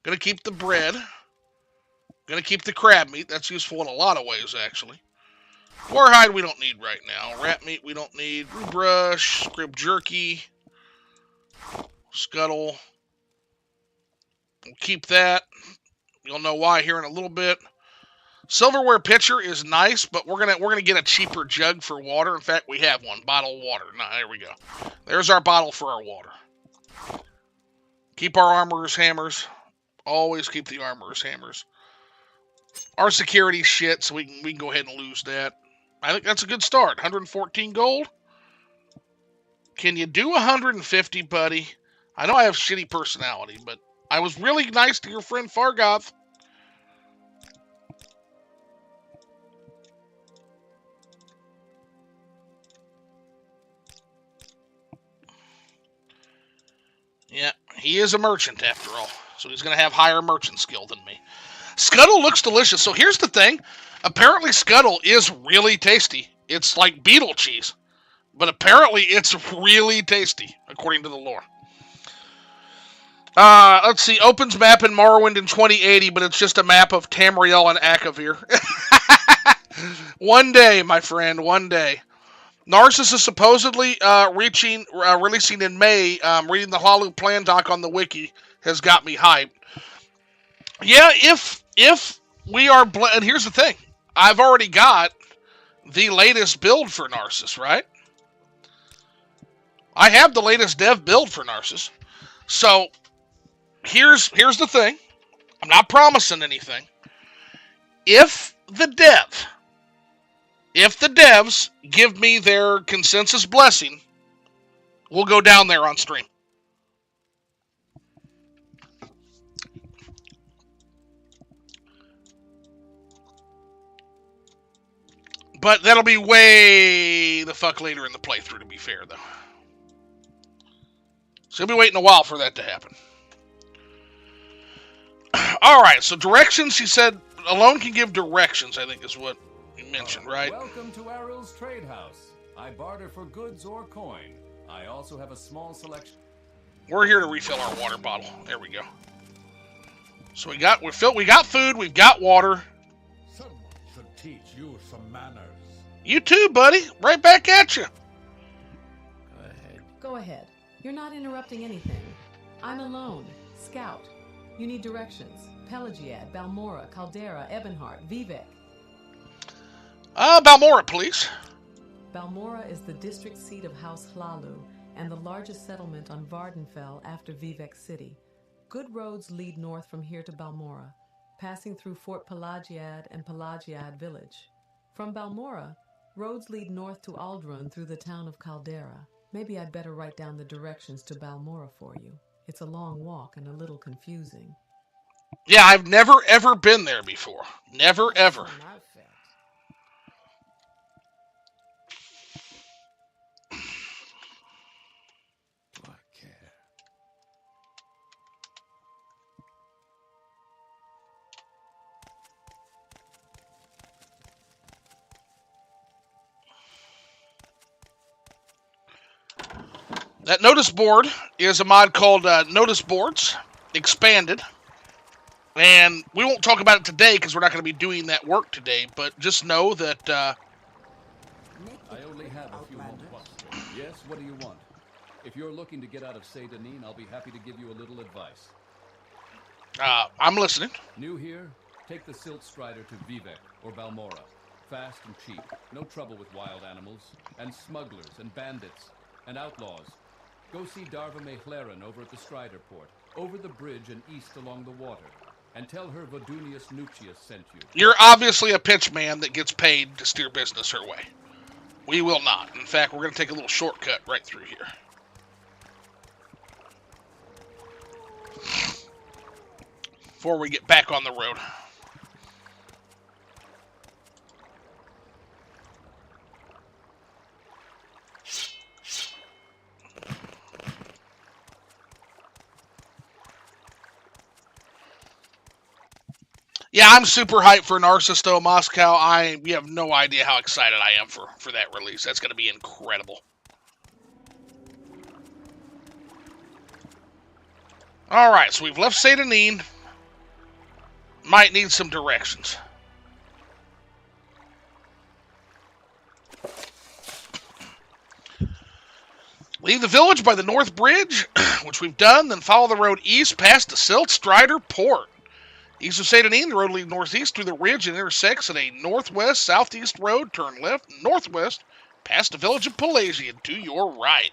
Going to keep the bread. Going to keep the crab meat. That's useful in a lot of ways, actually. Warhide we don't need right now. Rat meat we don't need. Brew brush. Scrib jerky. Scuttle. We'll keep that. You'll know why here in a little bit. Silverware pitcher is nice, but we're gonna get a cheaper jug for water. In fact, we have one. Bottle of water. Now, there we go. There's our bottle for our water. Keep our armorer's hammers. Always keep the armorer's hammers. Our security shit, so we can go ahead and lose that. I think that's a good start. 114 gold. Can you do 150, buddy? I know I have shitty personality, but I was really nice to your friend Fargoth. Yeah, he is a merchant after all, so he's going to have higher merchant skill than me. Scuttle looks delicious. So here's the thing. Apparently Scuttle is really tasty. It's like beetle cheese, but apparently it's really tasty, according to the lore. Let's see. Opens map in Morrowind in 2080, but it's just a map of Tamriel and Akavir. One day, my friend, one day. Narcissus is supposedly releasing in May. Reading the Hlalu plan doc on the wiki has got me hyped. Yeah, if we are... and here's the thing. I've already got the latest build for Narcissus, right? I have the latest dev build for Narcissus. So, here's the thing. I'm not promising anything. If the devs give me their consensus blessing, we'll go down there on stream. But that'll be way the fuck later in the playthrough, to be fair, though. So you'll be waiting a while for that to happen. Alright, so directions, he said, alone can give directions, I think is what you mentioned, right? Welcome to Aril's Trade House. I barter for goods or coin. I also have a small selection. We're here to refill our water bottle. There we go. So we got food, we've got water. Someone should teach you some manners. You too, buddy. Right back at you. Go ahead. Go ahead. You're not interrupting anything. I'm alone. Scout. You need directions. Pelagiad, Balmora, Caldera, Ebonheart, Vivek. Balmora, please. Balmora is the district seat of House Hlalu and the largest settlement on Vardenfell after Vivek City. Good roads lead north from here to Balmora, passing through Fort Pelagiad and Pelagiad Village. From Balmora, roads lead north to Aldrun through the town of Caldera. Maybe I'd better write down the directions to Balmora for you. It's a long walk and a little confusing. Yeah, I've never ever been there before. Never ever. That notice board is a mod called Notice Boards, Expanded. And we won't talk about it today because we're not going to be doing that work today, but just know that... I only have a few moments. Yes, what do you want? If you're looking to get out of Seydanin, I'll be happy to give you a little advice. I'm listening. New here? Take the Silt Strider to Vivek or Balmora. Fast and cheap. No trouble with wild animals. And smugglers and bandits. And outlaws. Go see Darva Mehlaren over at the Strider Port, over the bridge and east along the water, and tell her Vodunius Nucius sent you. You're obviously a pitch man that gets paid to steer business her way. We will not. In fact, we're going to take a little shortcut right through here. Before we get back on the road. Yeah, I'm super hyped for Narcissus, though, Moscow. We have no idea how excited I am for that release. That's going to be incredible. Alright, so we've left Seydanin. Might need some directions. Leave the village by the North Bridge, which we've done, then follow the road east past the Silt Strider Port. East of Seydanin, the road leads northeast through the ridge and intersects at a northwest-southeast road. Turn left, northwest, past the village of Pelagiad to your right.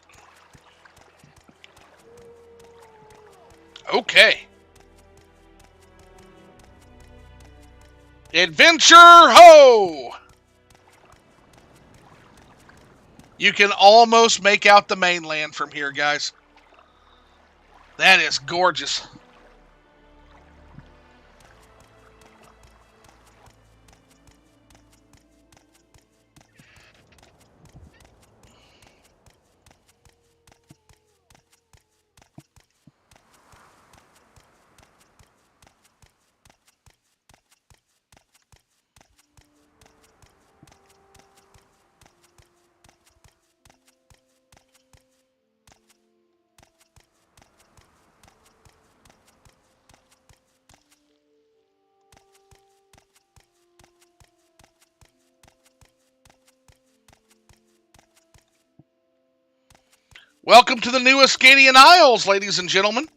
Okay. Adventure ho! You can almost make out the mainland from here, guys. That is gorgeous. Welcome to the new Ascadian Isles, ladies and gentlemen.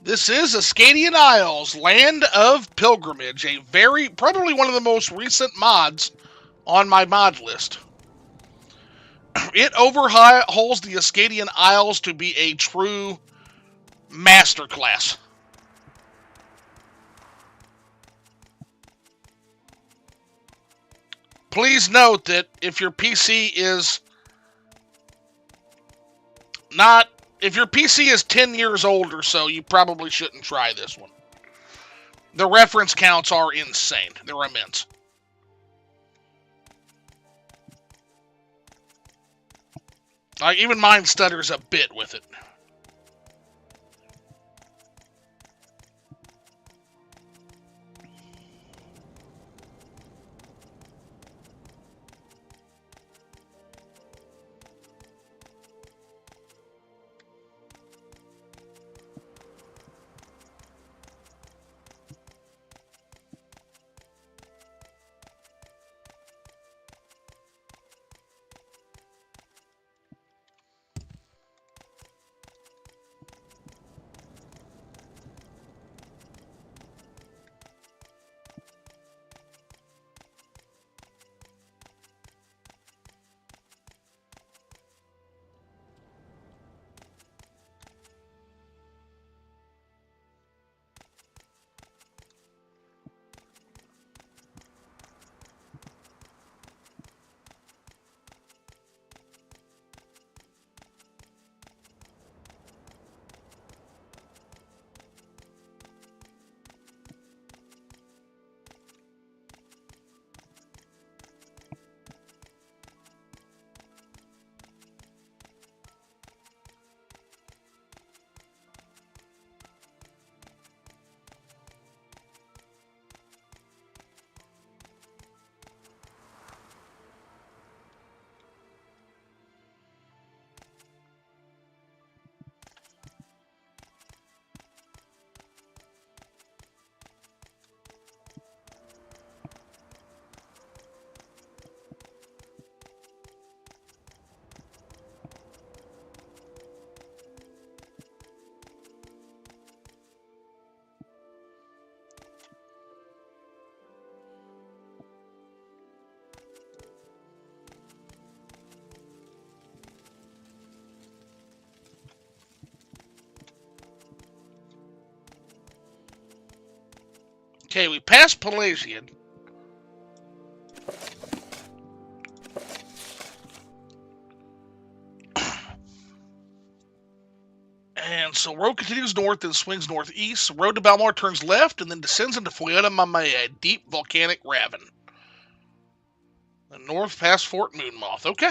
This is Ascadian Isles, Land of Pilgrimage, probably one of the most recent mods on my mod list. It overhauls the Ascadian Isles to be a true masterclass. Please note that if your PC is 10 years old or so, you probably shouldn't try this one. The reference counts are insane. They're immense. Even mine stutters a bit with it. Okay, we passed Pelagian. And so road continues north and swings northeast. Road to Balmora turns left and then descends into Fuera Mamea, a deep volcanic ravine. The north past Fort Moonmoth. Okay.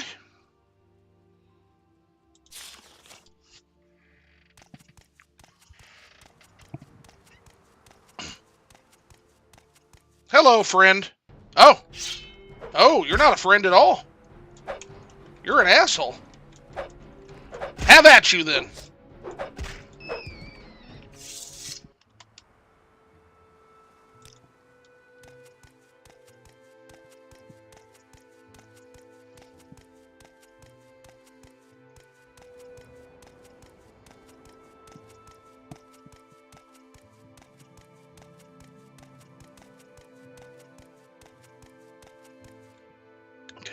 Hello, friend. Oh. Oh, you're not a friend at all. You're an asshole. Have at you, then.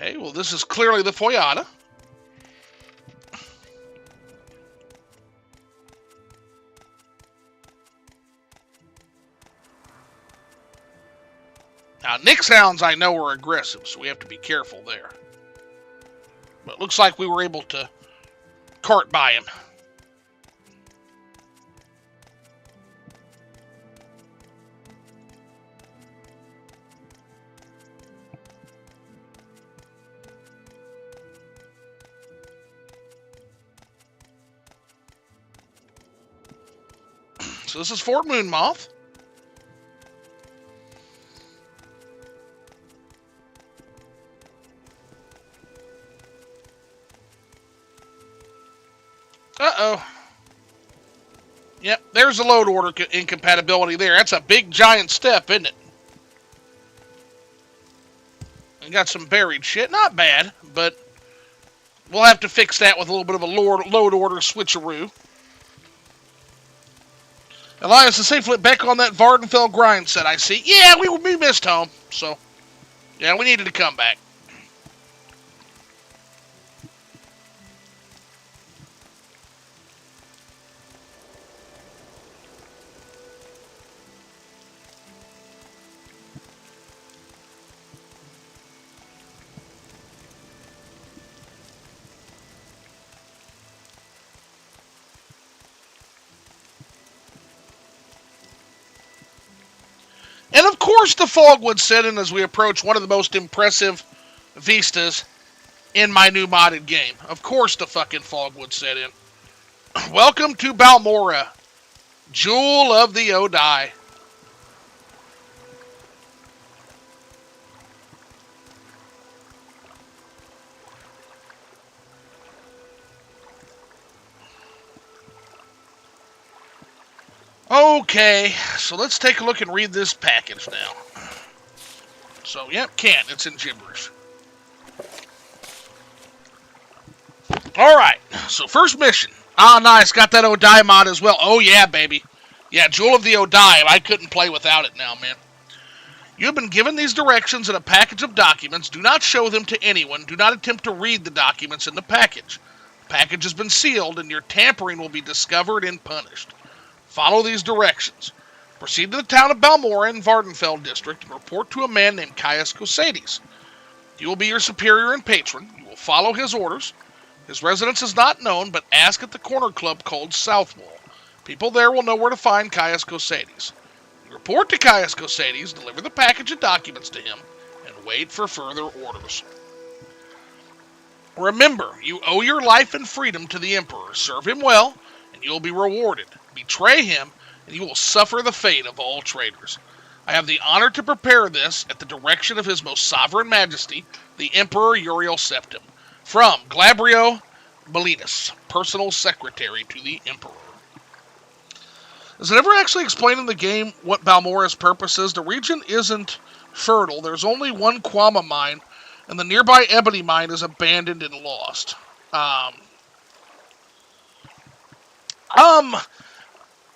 Okay, well, this is clearly the Foyata. Now, Nyx hounds I know are aggressive, so we have to be careful there. But it looks like we were able to cart by him. So this is Fort Moonmoth. Uh-oh. Yep, there's a load order incompatibility there. That's a big giant step, isn't it? We got some buried shit. Not bad, but we'll have to fix that with a little bit of a load order switcheroo. Elias and Safely back on that Vardenfell grind set, I see. Yeah, we missed home, so yeah, we needed to come back. And of course the fog would set in as we approach one of the most impressive vistas in my new modded game. Of course the fucking fog would set in. Welcome to Balmora, Jewel of the Odai. Okay, so let's take a look and read this package now. So, yep, can't. It's in gibberish. Alright, so first mission. Ah, nice. Got that Odai mod as well. Oh, yeah, baby. Yeah, Jewel of the Odai. I couldn't play without it now, man. You have been given these directions in a package of documents. Do not show them to anyone. Do not attempt to read the documents in the package. The package has been sealed, and your tampering will be discovered and punished. Follow these directions. Proceed to the town of Balmora in Vardenfell district and report to a man named Caius Cosades. He will be your superior and patron. You will follow his orders. His residence is not known, but ask at the corner club called Southwall. People there will know where to find Caius Cosades. You report to Caius Cosades, deliver the package of documents to him, and wait for further orders. Remember, you owe your life and freedom to the Emperor. Serve him well, and you will be rewarded. Betray him, and you will suffer the fate of all traitors. I have the honor to prepare this at the direction of His Most Sovereign Majesty, the Emperor Uriel Septim, from Glabrio Belinus, personal secretary to the Emperor. Is it ever actually explained in the game what Balmora's purpose is? The region isn't fertile. There's only one Quama mine, and the nearby ebony mine is abandoned and lost.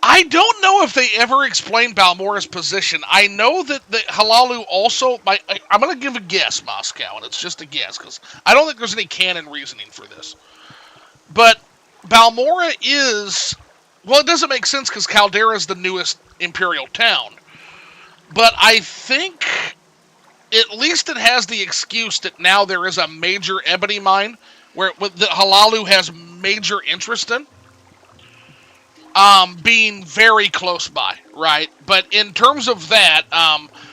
I don't know if they ever explained Balmora's position. I know that Halalu also... I'm going to give a guess, Moscow, and it's just a guess, because I don't think there's any canon reasoning for this. But Balmora is... Well, it doesn't make sense, because Caldera is the newest Imperial town. But I think at least it has the excuse that now there is a major ebony mine where that Halalu has major interest in. Being very close by, right? But in terms of that,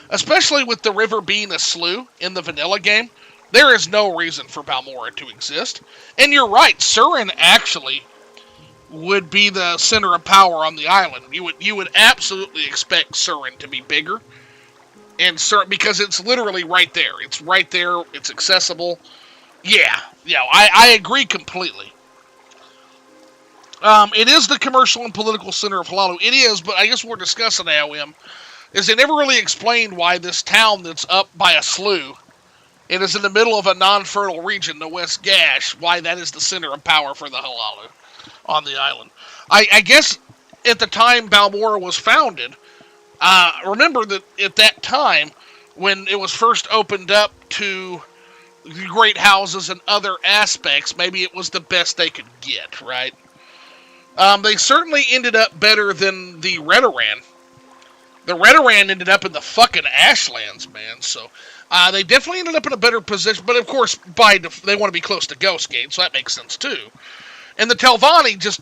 especially with the river being a slough in the vanilla game, there is no reason for Balmora to exist. And you're right, Surin actually would be the center of power on the island. You would absolutely expect Surin to be bigger. And because it's literally right there. It's right there. It's accessible. Yeah, I agree completely. It is the commercial and political center of Hlaalu. It is, but I guess what we're discussing now, is they never really explained why this town that's up by a slough, it is in the middle of a non-fertile region, the West Gash, why that is the center of power for the Hlaalu on the island. I guess at the time Balmora was founded, remember that at that time, when it was first opened up to the great houses and other aspects, maybe it was the best they could get, right? They certainly ended up better than the Redoran. The Redoran ended up in the fucking Ashlands, man, so they definitely ended up in a better position, but of course, they want to be close to Ghostgate, so that makes sense too. And the Telvanni just,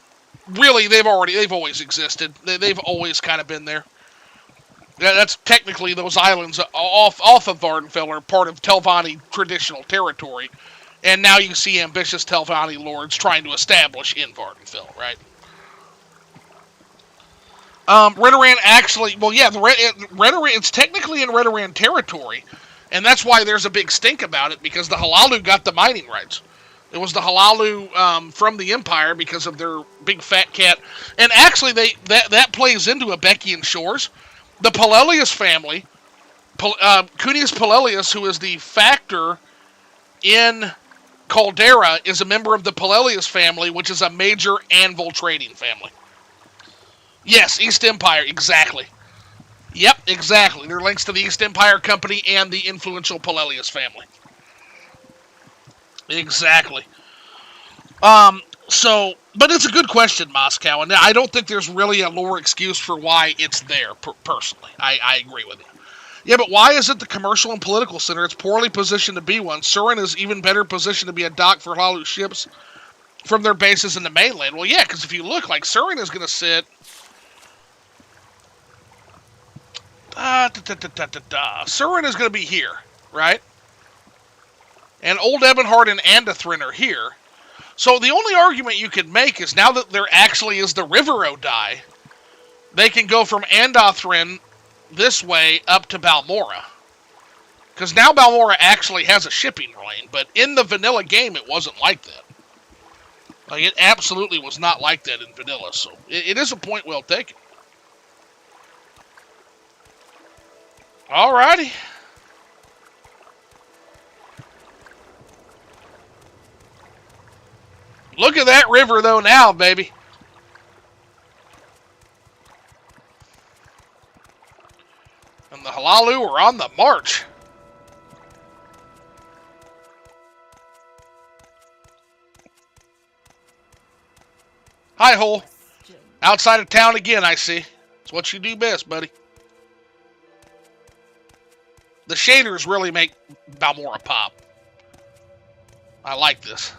really, they've always existed. They've always kind of been there. That's technically those islands off of Vardenfell are part of Telvanni traditional territory. And now you see ambitious Telvanni lords trying to establish in Vardenfell, right? Redoran actually, well, yeah, Redoran, it's technically in Redoran territory. And that's why there's a big stink about it, because the Hlaalu got the mining rights. It was the Hlaalu from the Empire because of their big fat cat. And actually, that plays into Abekian Shores. The Pelelius family, Cunius Pelelius, who is the factor in Caldera, is a member of the Pelelius family, which is a major anvil trading family. Yes, East Empire, exactly. Yep, exactly. There are links to the East Empire Company and the influential Pelelius family. Exactly. But it's a good question, Moscow, and I don't think there's really a lore excuse for why it's there, personally. I agree with you. Yeah, but why is it the commercial and political center? It's poorly positioned to be one. Surin is even better positioned to be a dock for Hlaalu ships from their bases in the mainland. Well, yeah, because if you look, like, Surin is going to sit... Surin is going to be here, right? And Old Ebonheart and Andathrin are here. So the only argument you could make is now that there actually is the River Odai, they can go from Andathrin this way up to Balmora. Because now Balmora actually has a shipping lane, but in the vanilla game it wasn't like that. Like, it absolutely was not like that in vanilla, so it is a point well taken. Alrighty. Look at that river, though, now, baby. And the Hlaalu are on the march. Hi, Hole. Outside of town again, I see. It's what you do best, buddy. The shaders really make Balmora pop. I like this.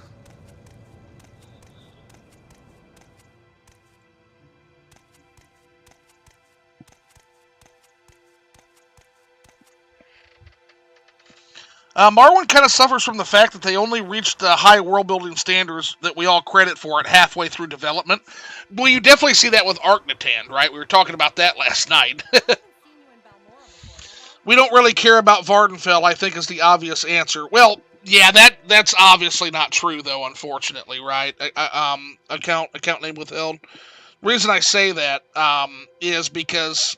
Morrowind kind of suffers from the fact that they only reached the high world-building standards that we all credit for it halfway through development. Well, you definitely see that with Arknatan, right? We were talking about that last night. We don't really care about Vardenfell, I think, is the obvious answer. Well, yeah, that's obviously not true, though, unfortunately, right? Account name withheld. Reason I say that is because,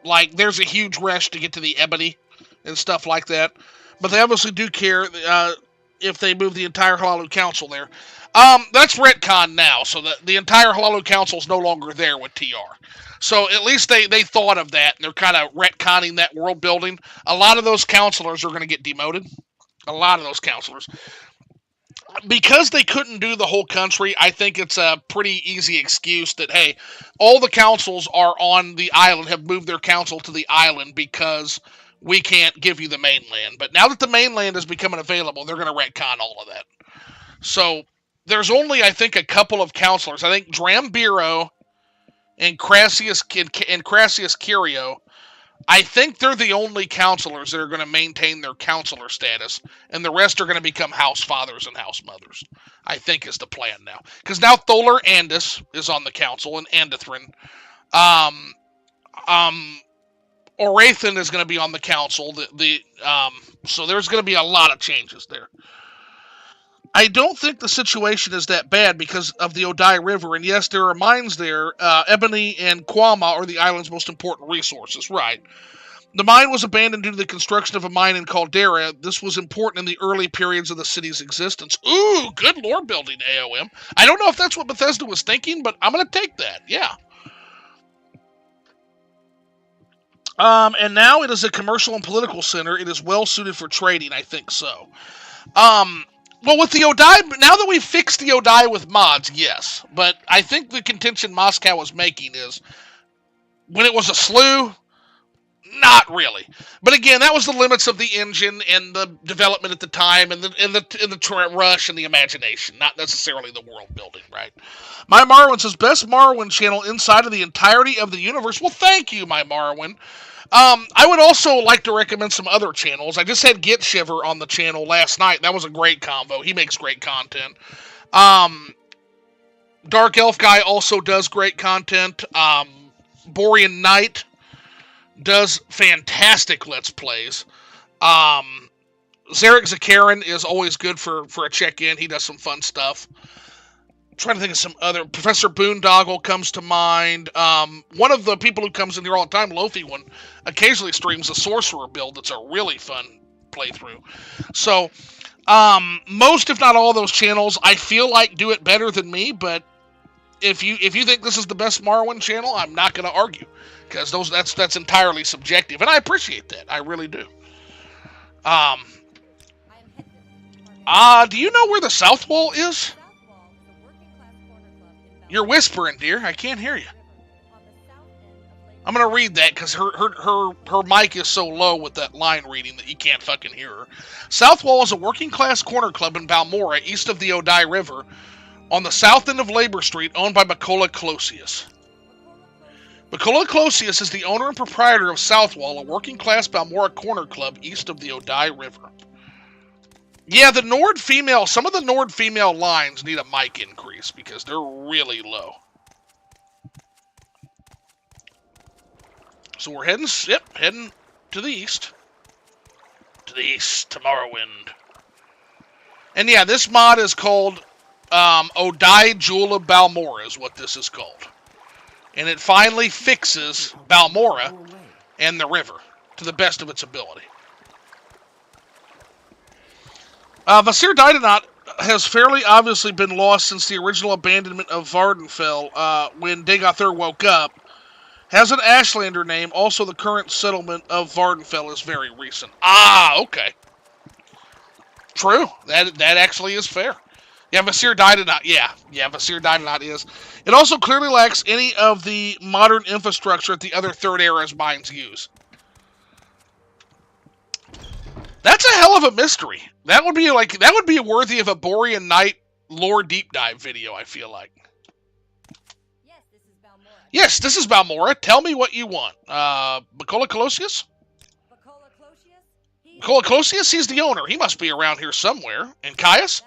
like, there's a huge rush to get to the Ebony and stuff like that. But they obviously do care if they move the entire Hlaalu Council there. That's retcon now, so the entire Hlaalu Council is no longer there with TR. So at least they thought of that, and they're kind of retconning that world building. A lot of those counselors are going to get demoted. A lot of those counselors. Because they couldn't do the whole country, I think it's a pretty easy excuse that, hey, all the councils are on the island, have moved their council to the island because we can't give you the mainland. But now that the mainland is becoming available, they're going to retcon all of that. So there's only, I think, a couple of counselors. I think Drambiro and Crassius Curio, I think they're the only counselors that are going to maintain their counselor status, and the rest are going to become house fathers and house mothers, I think is the plan now. Because now Tholar Andis is on the council, and Andathrin. Orathan is going to be on the council. So there's going to be a lot of changes there. I don't think the situation is that bad because of the Odai River, and yes, there are mines there. Ebony and Kwama are the island's most important resources, right? The mine was abandoned due to the construction of a mine in Caldera. This was important in the early periods of the city's existence. Ooh, good lore building, AOM. I don't know if that's what Bethesda was thinking, but I'm going to take that, yeah. And now it is a commercial and political center. It is well suited for trading, I think so. Well, with the Odai, now that we've fixed the Odai with mods, yes. But I think the contention Moscow was making is, when it was a slough, not really. But again, that was the limits of the engine and the development at the time, and the rush and the imagination, not necessarily the world building, right? My Marwin says, best Morrowind channel inside of the entirety of the universe. Well, thank you, my Marwin. I would also like to recommend some other channels. I just had Get Shiver on the channel last night. That was a great combo. He makes great content. Dark Elf Guy also does great content. Borean Knight does fantastic Let's Plays. Zarek Zakarin is always good for a check-in. He does some fun stuff. I'm trying to think of some other. Professor Boondoggle comes to mind. One of the people who comes in here all the time, Lofi One, occasionally streams a Sorcerer build that's a really fun playthrough. So, most, if not all, of those channels, I feel like do it better than me, but if you think this is the best Morrowind channel, I'm not going to argue, because that's entirely subjective, and I appreciate that. I really do. Do you know where the South Wall is? You're whispering, dear. I can't hear you. I'm going to read that because her mic is so low with that line reading that you can't fucking hear her. South Wall is a working-class corner club in Balmora, east of the Odai River, on the south end of Labor Street, owned by Bacola Closius. Bacola Closius is the owner and proprietor of South Wall, a working-class Balmora corner club east of the Odai River. Yeah, the Nord female, some of the Nord female lines need a mic increase because they're really low. So we're heading to the east. To the east, to Morrowind. And yeah, this mod is called Odai Jewel of Balmora is what this is called. And it finally fixes Balmora and the river to the best of its ability. Vasir Didenot has fairly obviously been lost since the original abandonment of Vardenfell when Dagothr woke up. Has an Ashlander name. Also, the current settlement of Vardenfell is very recent. Ah, okay. True. That actually is fair. Yeah, Vasir Didenot. Yeah, Vasir Didenot is. It also clearly lacks any of the modern infrastructure that the other Third Era's mines use. That's a hell of a mystery. That would be worthy of a Borean Knight lore deep dive video, I feel like. Yes, this is Balmora. Tell me what you want. Bacola Closius? Bacola Closius? He's the owner. He must be around here somewhere. And Caius?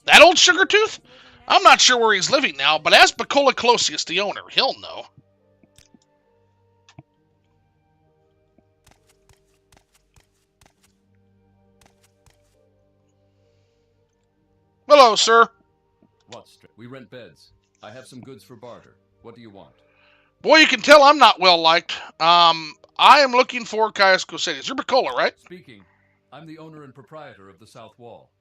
That old sugar tooth? I'm not sure where he's living now, but ask Bacola Closius, the owner. He'll know. Hello, sir. We rent beds. I have some goods for barter. What do you want? Boy, you can tell I'm not well liked. I am looking for Caius Cosedes. You're Bacola, right? Speaking. I'm the owner and proprietor of the South Wall.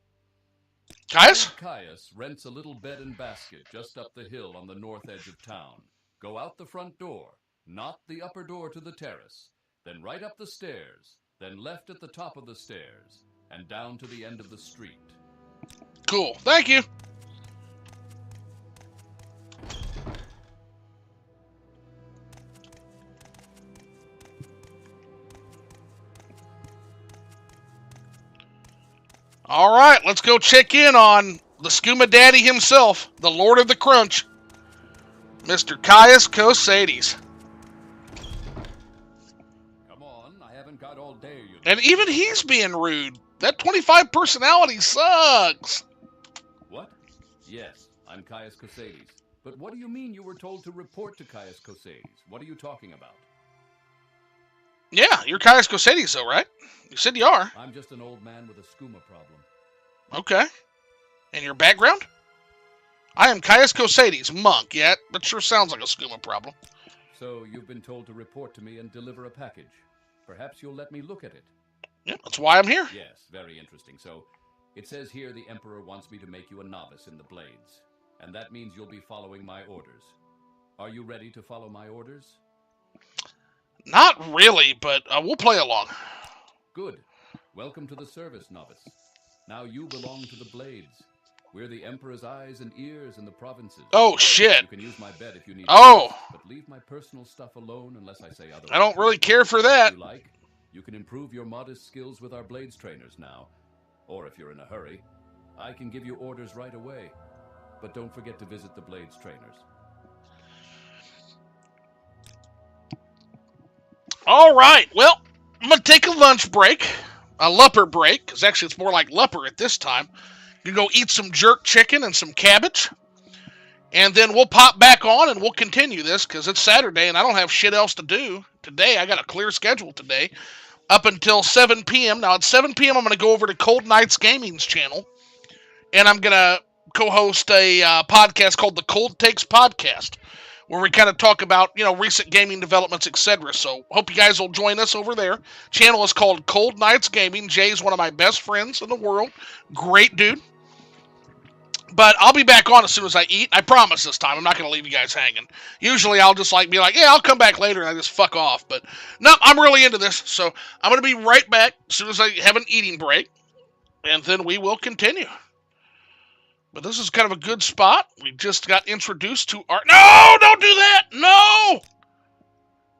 Caius? Caius rents a little bed and basket just up the hill on the north edge of town. Go out the front door, not the upper door to the terrace, then right up the stairs, then left at the top of the stairs, and down to the end of the street. Cool. Thank you. All right, let's go check in on the Skooma Daddy himself, the Lord of the Crunch, Mr. Caius Cosedes. Come on, I haven't got all day, you know. And even he's being rude. That 25 personality sucks. What? Yes, I'm Caius Cosedes. But what do you mean you were told to report to Caius Cosedes? What are you talking about? Yeah, you're Caius Cosades, though, right? You said you are. I'm just an old man with a skooma problem. Okay. And your background? I am Caius Cosades, monk. Yeah, that sure sounds like a skooma problem. So you've been told to report to me and deliver a package. Perhaps you'll let me look at it. Yeah, that's why I'm here. Yes, very interesting. So, it says here the Emperor wants me to make you a novice in the Blades. And that means you'll be following my orders. Are you ready to follow my orders? Not really, but we'll play along. Good. Welcome to the service, novice. Now you belong to the Blades. We're the Emperor's eyes and ears in the provinces. Oh, shit. You can use my bed if you need Oh. to, but leave my personal stuff alone unless I say otherwise. I don't really care for that. If you like, you can improve your modest skills with our Blades trainers now. Or if you're in a hurry, I can give you orders right away. But don't forget to visit the Blades trainers. All right, well, I'm going to take a lunch break, a lupper break, because actually it's more like lupper at this time. You go eat some jerk chicken and some cabbage, and then we'll pop back on and we'll continue this, because it's Saturday and I don't have shit else to do today. I got a clear schedule today, up until 7 p.m. Now, at 7 p.m., I'm going to go over to Cold Nights Gaming's channel, and I'm going to co-host a podcast called the Cold Takes Podcast, where we kind of talk about, recent gaming developments, etc. So, hope you guys will join us over there. Channel is called Cold Nights Gaming. Jay's one of my best friends in the world. Great dude. But I'll be back on as soon as I eat. I promise this time. I'm not going to leave you guys hanging. Usually I'll just be like, yeah, I'll come back later, and I just fuck off. But no, I'm really into this. So, I'm going to be right back as soon as I have an eating break. And then we will continue. But this is kind of a good spot. We just got introduced to our... No! Don't do that! No!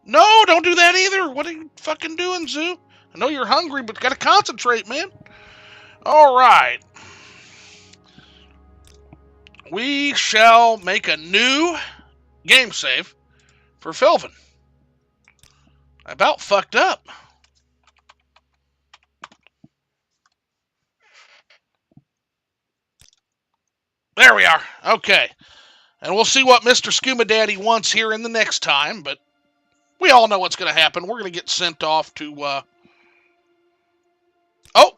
No, don't do that either. What are you fucking doing, Zoo? I know you're hungry, but gotta concentrate, man. All right. We shall make a new game save for Felvin. I about fucked up. There we are. Okay. And we'll see what Mr. Skooma Daddy wants here in the next time, but we all know what's going to happen. We're going to get sent off to... Oh!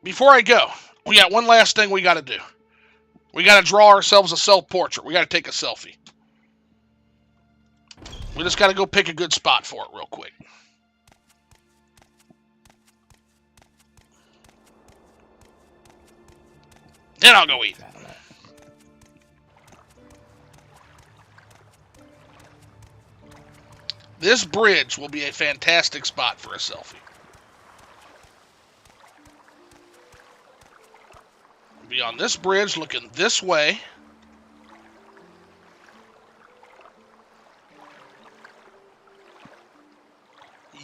Before I go, we got one last thing we got to do. We got to draw ourselves a self-portrait. We got to take a selfie. We just got to go pick a good spot for it real quick. Then I'll go eat. This bridge will be a fantastic spot for a selfie. Be on this bridge looking this way.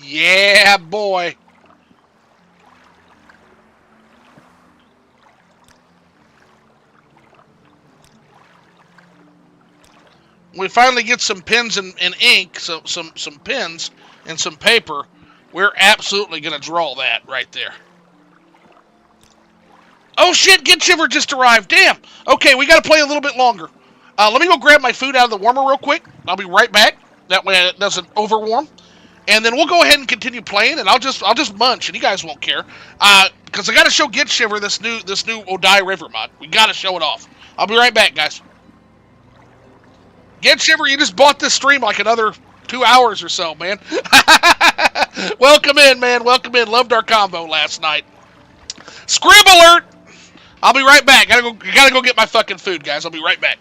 Yeah, boy. We finally get some pens and ink, so some pens and some paper. We're absolutely going to draw that right there. Oh shit, Get Shiver just arrived. Damn. Okay, we got to play a little bit longer. Let me go grab my food out of the warmer real quick. I'll be right back. That way it doesn't overwarm. And then we'll go ahead and continue playing, and I'll just munch, and you guys won't care. Because I got to show Get Shiver this new Odai River mod. We got to show it off. I'll be right back, guys. Get Shiver, you just bought this stream like another 2 hours or so, man. Welcome in, man. Welcome in. Loved our combo last night. Scrib alert! I'll be right back. Gotta go get my fucking food, guys. I'll be right back.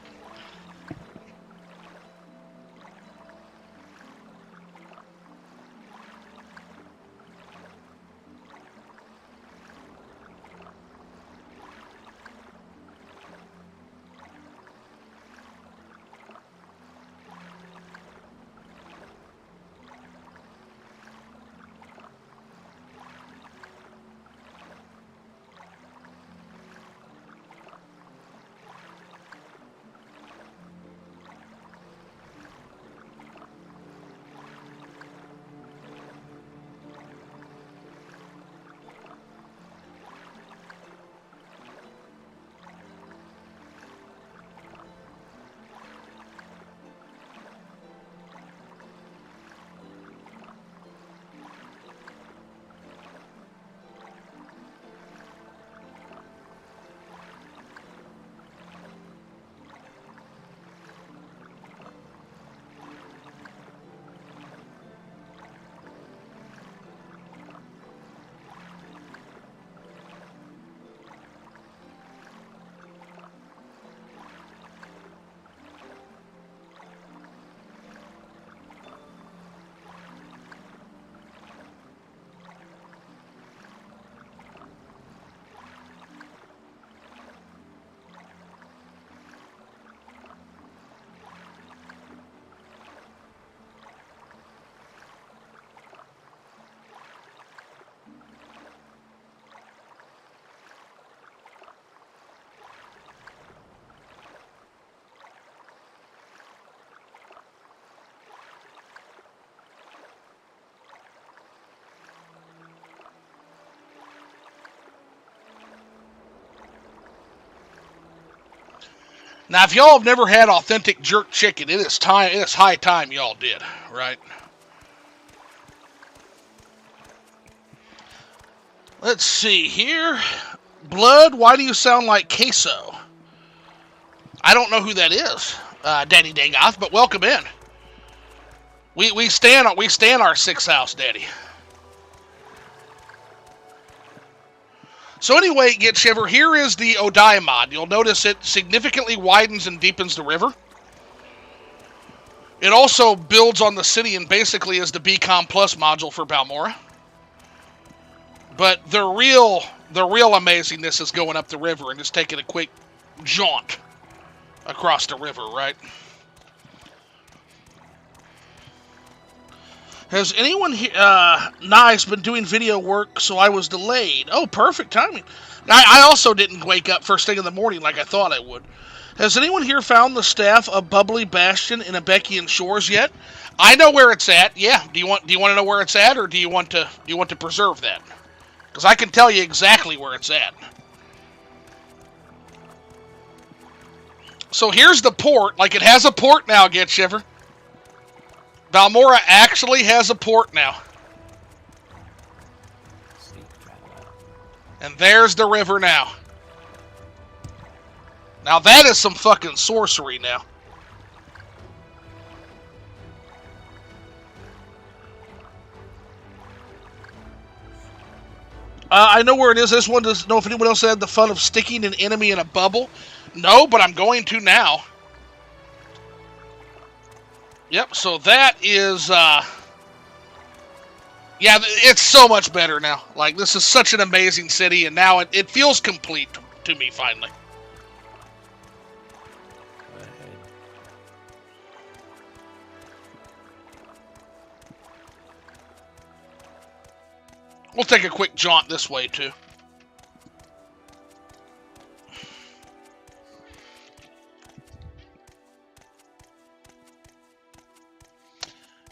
Now, if y'all have never had authentic jerk chicken, it is high time y'all did, right? Let's see here. Blood, why do you sound like queso? I don't know who that is, Daddy Dagoth, but welcome in. We stand our 6th house, Daddy. So anyway, Get Shiver, here is the Odai mod. You'll notice it significantly widens and deepens the river. It also builds on the city and basically is the BCom Plus module for Balmora. But the real amazingness is going up the river and just taking a quick jaunt across the river, right? Has anyone here, Nice, been doing video work, so I was delayed? Oh, perfect timing. I also didn't wake up first thing in the morning like I thought I would. Has anyone here found the staff of Bubbly Bastion in Abekian Shores yet? I know where it's at. Yeah. Do you want to know where it's at, or do you want to preserve that? Because I can tell you exactly where it's at. So here's the port. Like, it has a port now, Get Shiver. Balmora actually has a port now. And there's the river now. Now that is some fucking sorcery now. I know where it is. This one doesn't know if anyone else had the fun of sticking an enemy in a bubble. No, but I'm going to now. Yep, so that is, yeah, it's so much better now. Like, this is such an amazing city, and now it feels complete to me, finally. We'll take a quick jaunt this way, too.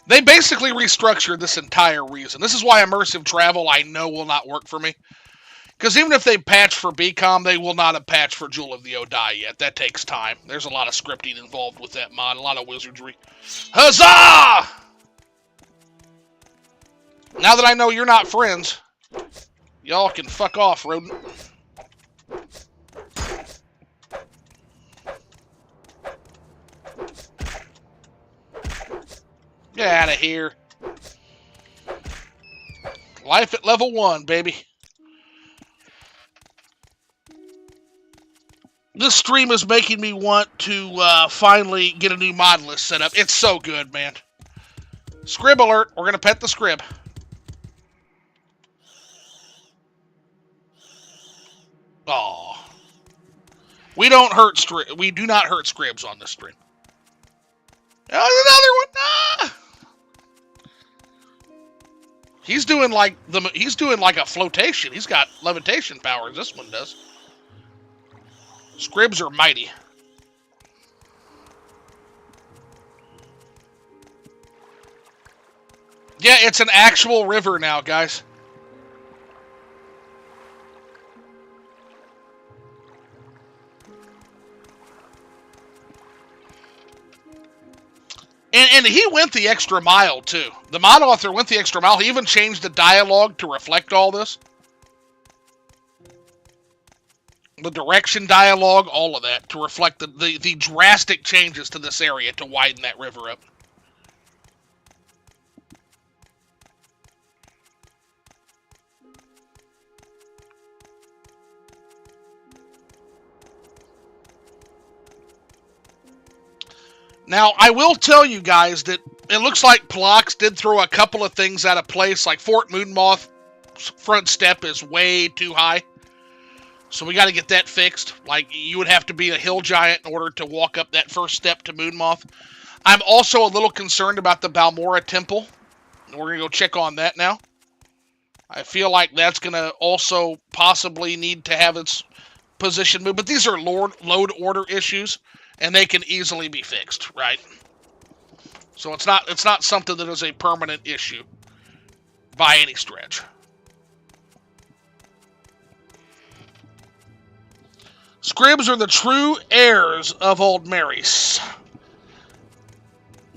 They basically restructured this entire reason. This is why immersive travel, I know, will not work for me. Because even if they patch for BCom, they will not have patched for Jewel of the Odai yet. That takes time. There's a lot of scripting involved with that mod, a lot of wizardry. Huzzah! Now that I know you're not friends, y'all can fuck off, rodent. Get out of here. Life at level 1, baby. This stream is making me want to finally get a new mod list set up. It's so good, man. Scrib alert. We're going to pet the scrib. Aw. We do not hurt scribs on this stream. Oh, another one. Ah! He's doing like a flotation. He's got levitation powers. This one does. Scribs are mighty. Yeah, it's an actual river now, guys. And he went the extra mile, too. The mod author went the extra mile. He even changed the dialogue to reflect all this. The direction dialogue, all of that, to reflect the drastic changes to this area to widen that river up. Now, I will tell you guys that it looks like Plox did throw a couple of things out of place, like Fort Moonmoth front step is way too high. So we got to get that fixed. Like, you would have to be a hill giant in order to walk up that first step to Moonmoth. I'm also a little concerned about the Balmora Temple. We're going to go check on that now. I feel like that's going to also possibly need to have its position moved. But these are load order issues, and they can easily be fixed, right? So it's not something that is a permanent issue by any stretch. Scribs are the true heirs of Old Mary's.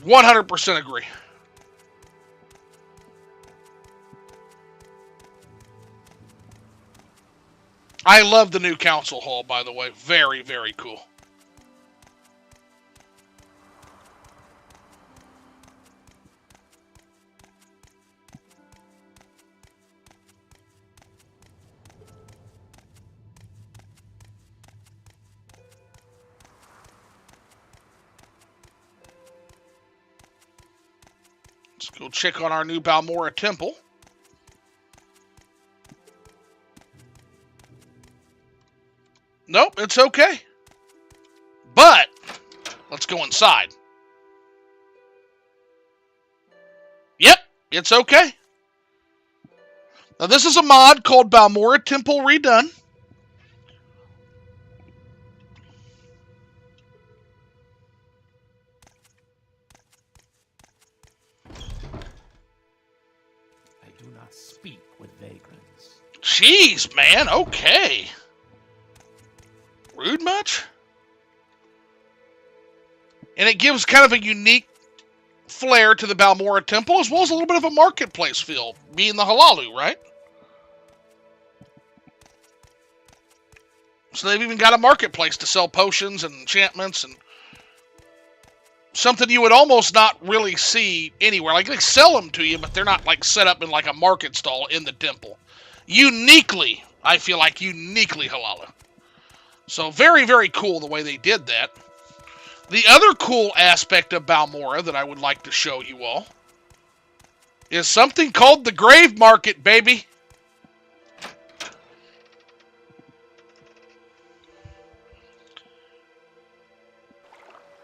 100% agree. I love the new council hall, by the way. Very, very cool. Let's go check on our new Balmora temple. Nope, it's okay. But, let's go inside. Yep, it's okay. Now, this is a mod called Balmora Temple Redone. I do not speak with vagrants. Jeez, man, okay. Rude much? And it gives kind of a unique flair to the Balmora Temple, as well as a little bit of a marketplace feel, being the Halalu, right? So they've even got a marketplace to sell potions and enchantments and something you would almost not really see anywhere. Like, they sell them to you, but they're not, like, set up in, like, a market stall in the temple. Uniquely, I feel like, uniquely Halala. So very, very cool the way they did that. The other cool aspect of Balmora that I would like to show you all is something called the Grave Market, baby.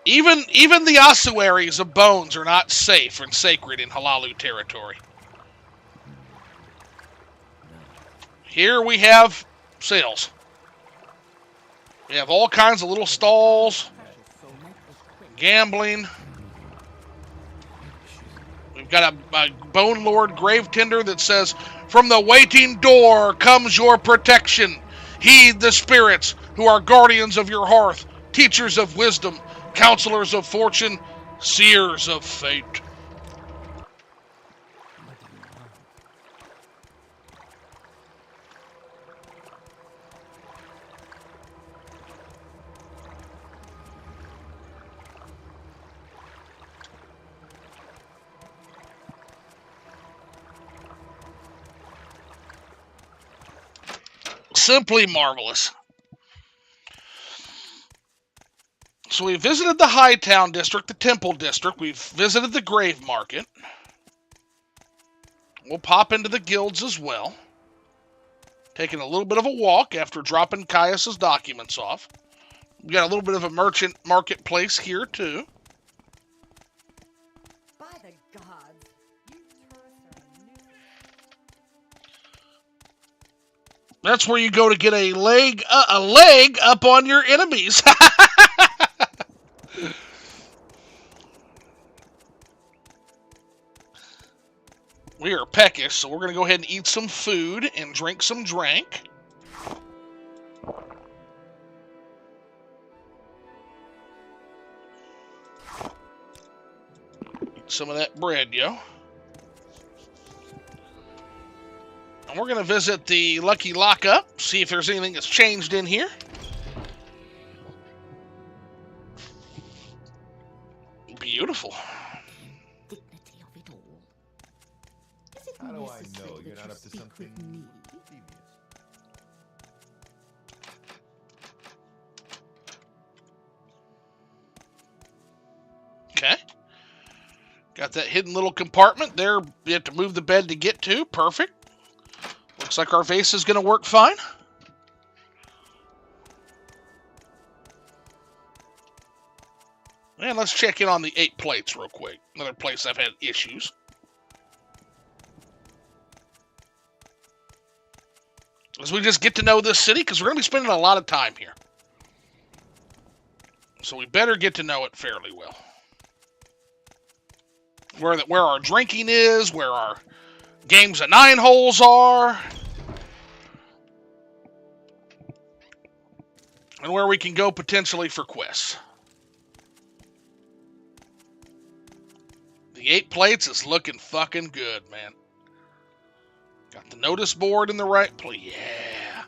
Even the ossuaries of bones are not safe and sacred in Halalu territory. Here we have sales. We have all kinds of little stalls, gambling. We've got a Bone Lord grave tender that says, "From the waiting door comes your protection. Heed the spirits who are guardians of your hearth, teachers of wisdom, counselors of fortune, seers of fate." Simply marvelous. So we visited the Hightown District, the Temple District. We've visited the Grave Market. We'll pop into the guilds as well. Taking a little bit of a walk after dropping Caius's documents off. We've got a little bit of a merchant marketplace here, too. By the gods, you tourists are a nuisance. That's where you go to get a leg up on your enemies. We are peckish, so we're going to go ahead and eat some food and drink some drink. Eat some of that bread, yo. And we're going to visit the Lucky Lockup, see if there's anything that's changed in here. Beautiful. Dignity of it all. Is it How do I necessary know you're that not you up to speak something with me? devious? Okay. Got that hidden little compartment there. You have to move the bed to get to. Perfect. Looks like our vase is going to work fine. And let's check in on the 8 plates real quick. Another place I've had issues. As we just get to know this city, because we're going to be spending a lot of time here. So we better get to know it fairly well. Where our drinking is, where our games of 9 holes are. and where we can go potentially for quests. The 8 plates is looking fucking good, man. Got the notice board in the right place. Yeah.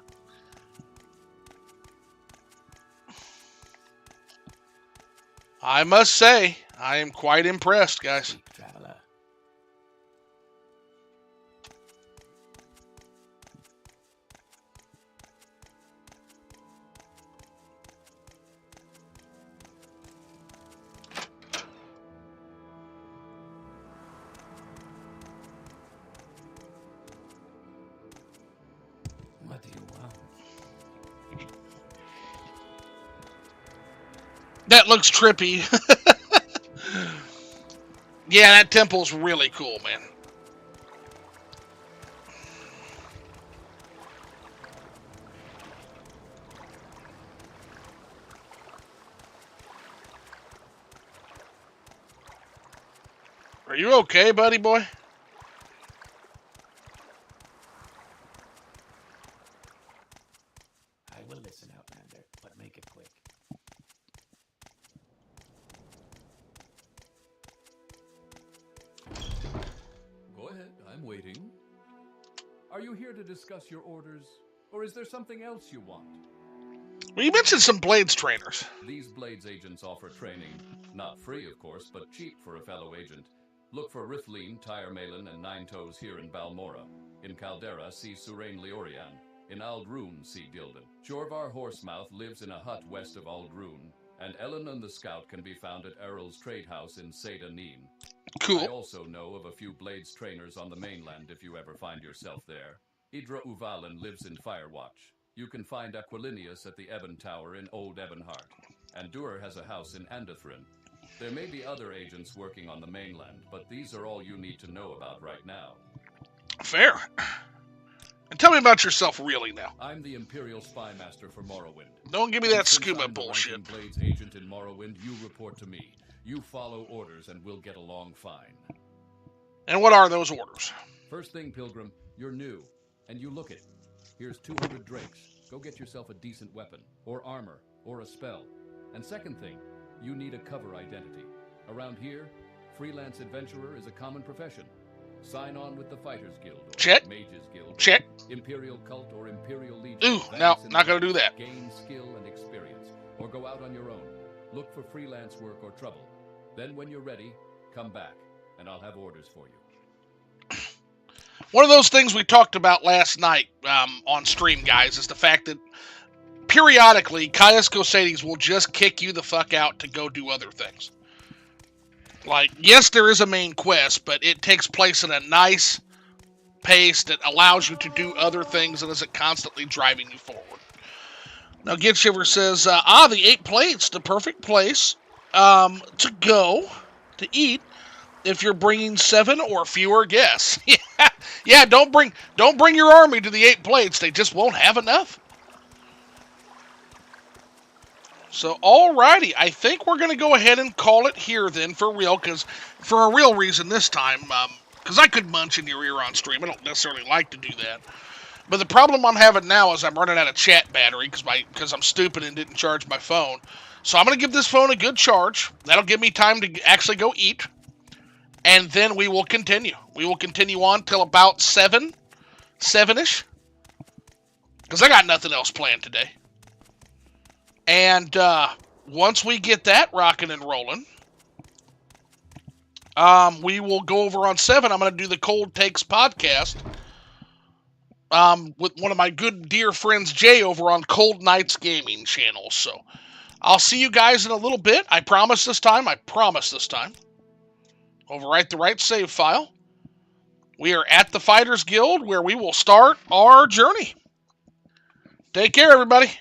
I must say, I am quite impressed, guys. Traveler. What do you want? That looks trippy. Yeah, that temple's really cool, man. Are you okay, buddy boy? I will listen, Outlander, but make it quick. Go ahead, I'm waiting. Are you here to discuss your orders, or is there something else you want? Well, you mentioned some Blades trainers. These Blades agents offer training, not free, of course, but cheap for a fellow agent. Look for Rifleen, Tyre Malin, and Nine Toes here in Balmora. In Caldera, see Surain Leorian. In Aldrune, see Gildan. Jorvar Horsemouth lives in a hut west of Aldrune, and Ellen and the Scout can be found at Errol's Trade House in Seda Neen. Cool. I also know of a few Blades trainers on the mainland if you ever find yourself there. Idra Uvalan lives in Firewatch. You can find Aquilinius at the Ebon Tower in Old Ebonheart, and Duer has a house in Andathrin. There may be other agents working on the mainland, but these are all you need to know about right now. Fair. And tell me about yourself really now. I'm the Imperial Spy Master for Morrowind. Don't give me And that since scuba I'm the bullshit. ranking Blades agent in Morrowind, you report to me. You follow orders and we'll get along fine. And what are those orders? First thing, Pilgrim, you're new, and you look it. Here's 200 drakes. Go get yourself a decent weapon, or armor, or a spell. And second thing, you need a cover identity. Around here, freelance adventurer is a common profession. Sign on with the Fighters Guild, or Check. Mages Guild, Check. Imperial Cult, or Imperial Legion. Ooh, Advance no, in not the gonna do that. Gain skill and experience, or go out on your own. Look for freelance work or trouble. Then when you're ready, come back, and I'll have orders for you. One of those things we talked about last night on stream, guys, is the fact that periodically Caius Cosades will just kick you the fuck out to go do other things. Like, yes, there is a main quest, but it takes place in a nice pace that allows you to do other things and isn't constantly driving you forward. Now, Get Shiver says, the 8 plates, the perfect place to go to eat if you're bringing 7 or fewer guests. Yeah, don't bring your army to the 8 plates. They just won't have enough. So, alrighty, I think we're going to go ahead and call it here then for real, because for a real reason this time, because I could munch in your ear on stream. I don't necessarily like to do that. But the problem I'm having now is I'm running out of chat battery because I'm stupid and didn't charge my phone. So I'm going to give this phone a good charge. That'll give me time to actually go eat. And then we will continue. We will continue on till about 7-ish. Because I got nothing else planned today. And once we get that rocking and rolling, we will go over on 7. I'm going to do the Cold Takes podcast with one of my good dear friends, Jay, over on Cold Nights Gaming channel. So I'll see you guys in a little bit. I promise this time. Overwrite the right save file. We are at the Fighters Guild where we will start our journey. Take care, everybody.